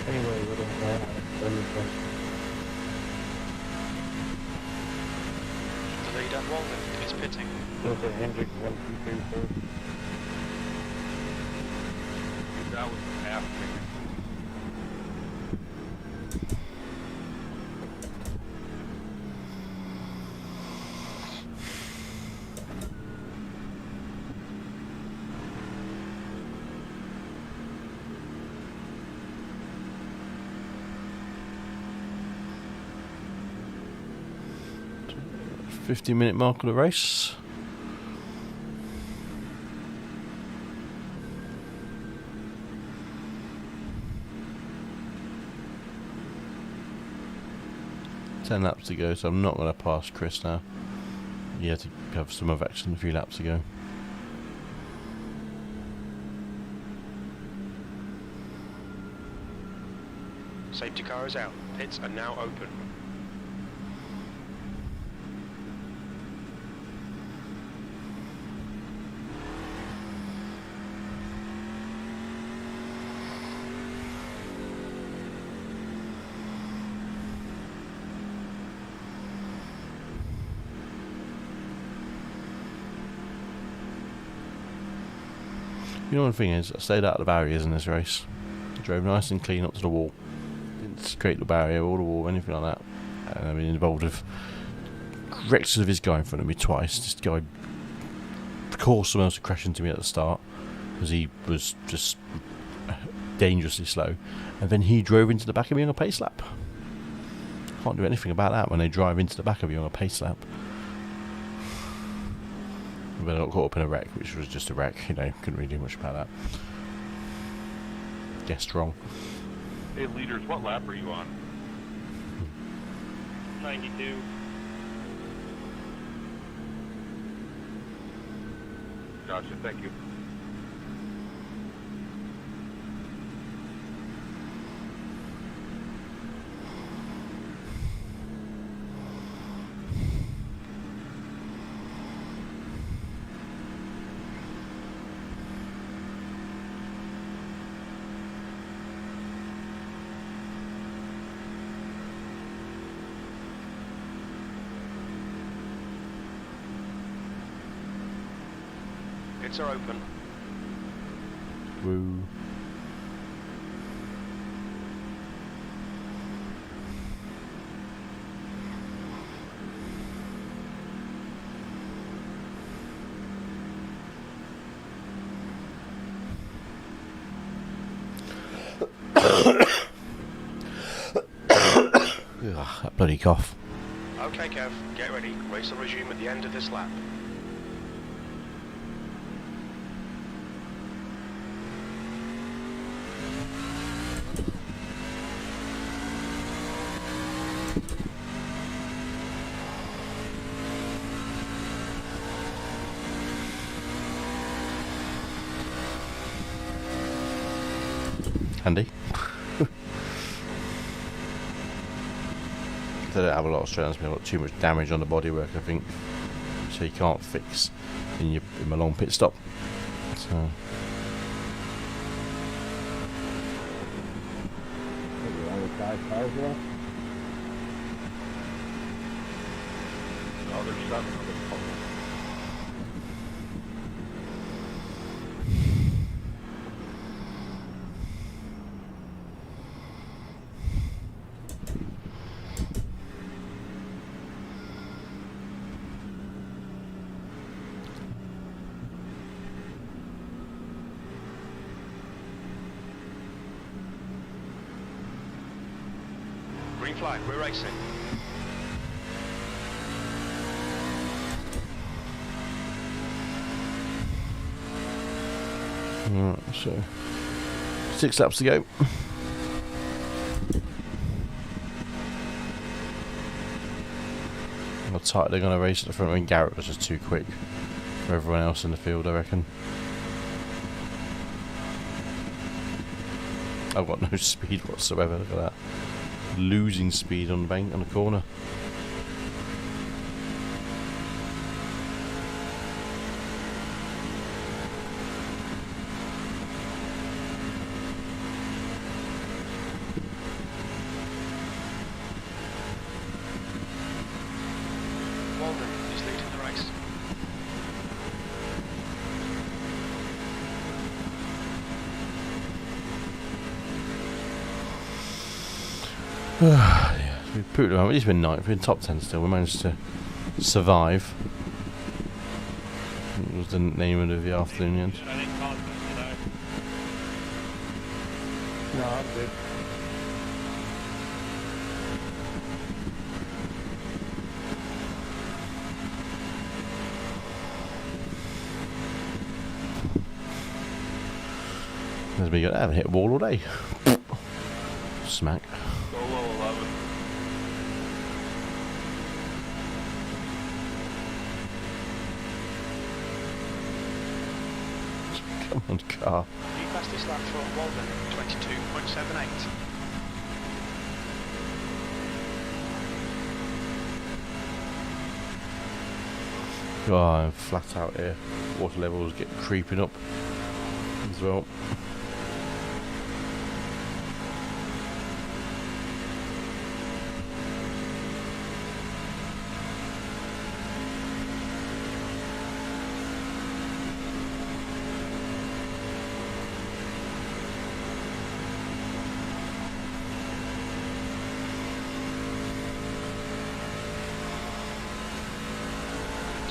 Anyway, we don't know. The leader, Walden, is pitting. There's a Hendrick 1, 2, 3, 4. That was half. 50-minute mark of the race. Ten laps to go, so I'm not going to pass Chris now. He had to have some of action a few laps ago. Safety car is out. Pits are now open. You know, one thing is, I stayed out of the barriers in this race. I drove nice and clean up to the wall. Didn't scrape the barrier or the wall or anything like that. And I've been involved with wrecks of this guy in front of me twice. This guy caused someone else to crash into me at the start because he was just dangerously slow. And then he drove into the back of me on a pace lap. Can't do anything about that when they drive into the back of you on a pace lap. But I got caught up in a wreck, which was just a wreck, you know, couldn't really do much about that. Guessed wrong. Hey, leaders, what lap are you on? 92. Gotcha, thank you. Pits are open. Woo. Bloody cough. Okay, Kev, get ready. Race will resume at the end of this lap. Handy. They don't have a lot of strength. I've got too much damage on the bodywork, I think, so you can't fix in my long pit stop. So Oh, there's 7 of them. Green flag, we're racing. alright, so 6 laps to go. How tight they're going to race at the front. I mean, Garrett was just too quick for everyone else in the field, I reckon. I've got no speed whatsoever. Look at that. Losing speed on the bank, on the corner. Walden is leading the race. Yeah, we proved it. He's been 9th. We're in top 10 still. We managed to survive. It was the name of the afternoon in the end. I think confident today. No, I'm good. There's me go. I haven't hit a wall all day. Smack. Solo 11. Come on, car. The fastest lap for Walden, 22.78. Oh, I'm flat out here. Water levels get creeping up as well.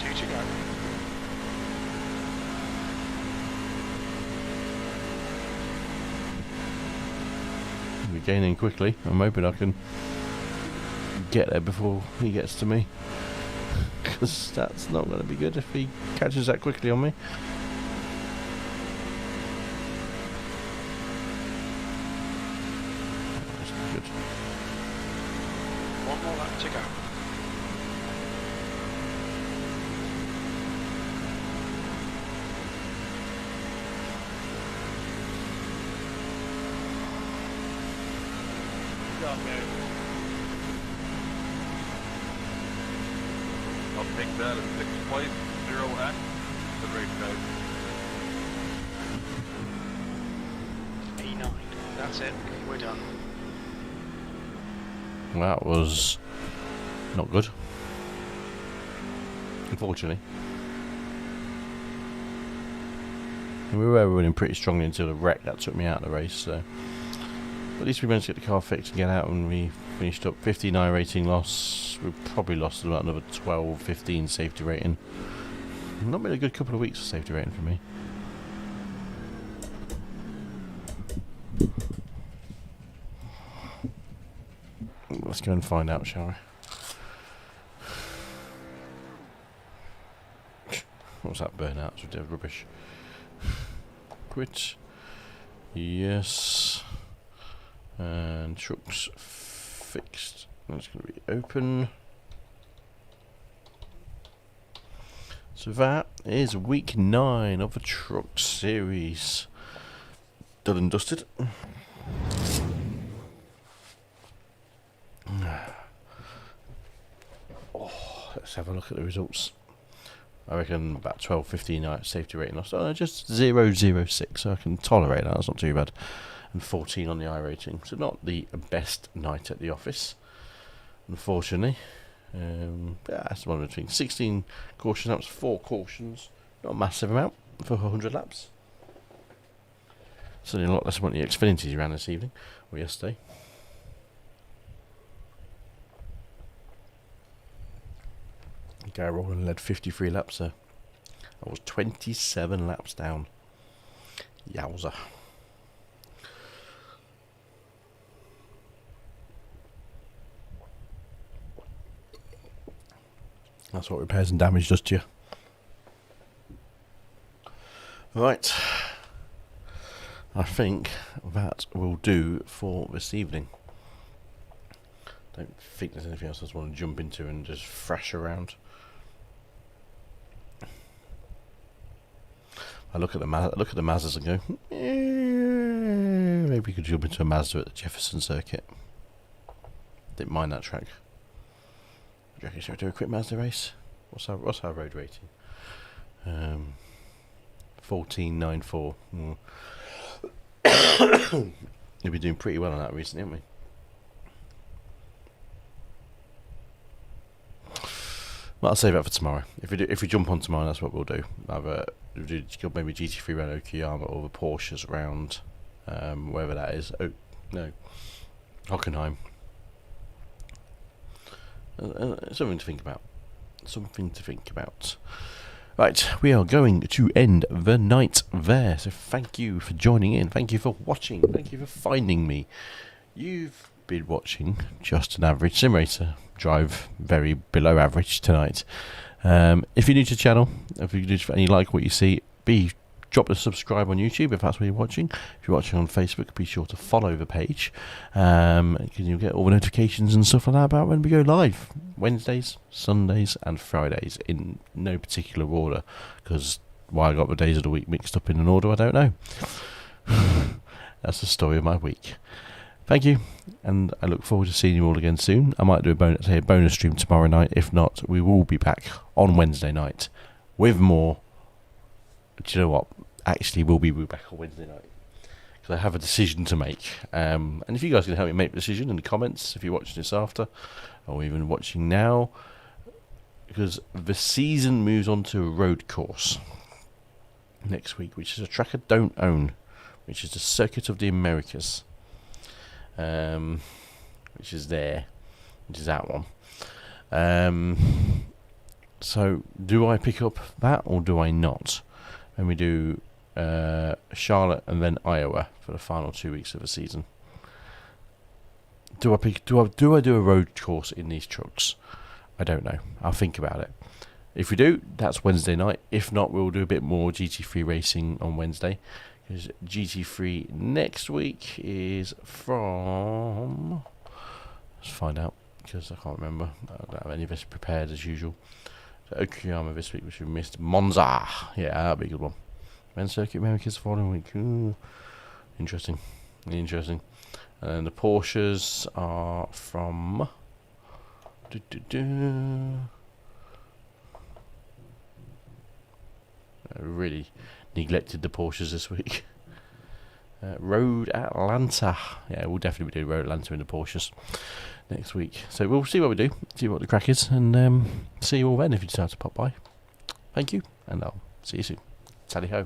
To go. We're gaining quickly. I'm hoping I can get there before he gets to me, because that's not going to be good if he catches that quickly on me. That's not good. One more lap to go. I'll take that in 6th place, 0X, the race guys. E9. That's it. We're done. That was not good, unfortunately. And we were running pretty strongly until the wreck that took me out of the race, so at least we managed to get the car fixed and get out, and we finished up 59 rating loss. We probably lost about another 12, 15 safety rating. Not been a good couple of weeks for safety rating for me. let's go and find out, shall we? What's that burnout? It's a rubbish. Quit. Yes. And trucks fixed. That's going to be open. So that is week 9 of the truck series. Done and dusted. Oh, let's have a look at the results. I reckon about 12-15 safety rating loss. Oh, just 0.06, so I can tolerate that. That's not too bad. And 14 on the iRating. So not the best night at the office, unfortunately. Yeah, that's one of the things. 16 caution laps, 4 cautions. Not a massive amount for 100 laps. Certainly a lot less than what the Xfinities ran this evening, or yesterday. Gary Rowland led 53 laps there. I was 27 laps down. Yowza. That's what repairs and damage does to you. Right. I think that will do for this evening. Don't think there's anything else I just want to jump into and just thrash around. I look at the Mazdas and go, maybe we could jump into a Mazda at the Jefferson circuit. Didn't mind that track. Do you reckon should we do a quick Mazda race? What's our road rating? 14.94. We've been doing pretty well on that recently, haven't we? Well, I'll save that for tomorrow. If we jump on tomorrow, that's what we'll do. We'll do maybe GT3 around Okayama or the Porsches around wherever that is. Oh no, Hockenheim. Something to think about. Something to think about. Right, we are going to end the night there. So thank you for joining in. Thank you for watching. Thank you for finding me. You've been watching just an average sim racer drive, very below average tonight. If you're new to the channel, if you like what you see, drop a subscribe on YouTube if that's what you're watching. If you're watching on Facebook, be sure to follow the page. You'll get all the notifications and stuff like that about when we go live. Wednesdays, Sundays and Fridays in no particular order, because why I got the days of the week mixed up in an order, I don't know. That's the story of my week. Thank you, and I look forward to seeing you all again soon. I might do a bonus stream tomorrow night. If not, we will be back on Wednesday night with more. Do you know what? Actually, we'll be back on Wednesday night because I have a decision to make. And if you guys can help me make the decision in the comments, if you're watching this after, or even watching now, because the season moves on to a road course next week, which is a track I don't own, which is the Circuit of the Americas, which is that one. So, do I pick up that or do I not? And we do Charlotte and then Iowa for the final 2 weeks of the season. Do I do a road course in these trucks? I don't know. I'll think about it. If we do, that's Wednesday night. If not, we'll do a bit more GT3 racing on Wednesday. Because GT3 next week is from... Let's find out, because I can't remember. I don't have any of this prepared as usual. So Okayama this week, which we missed. Monza! Yeah, that'll be a good one. Men's Circuit Americas the following week. Ooh. Interesting. And then the Porsches are from... I really neglected the Porsches this week. Road Atlanta. Yeah, we'll definitely be doing Road Atlanta in the Porsches next week. So we'll see what we do, see what the crack is, and see you all then if you decide to pop by. Thank you, and I'll see you soon. Tally ho.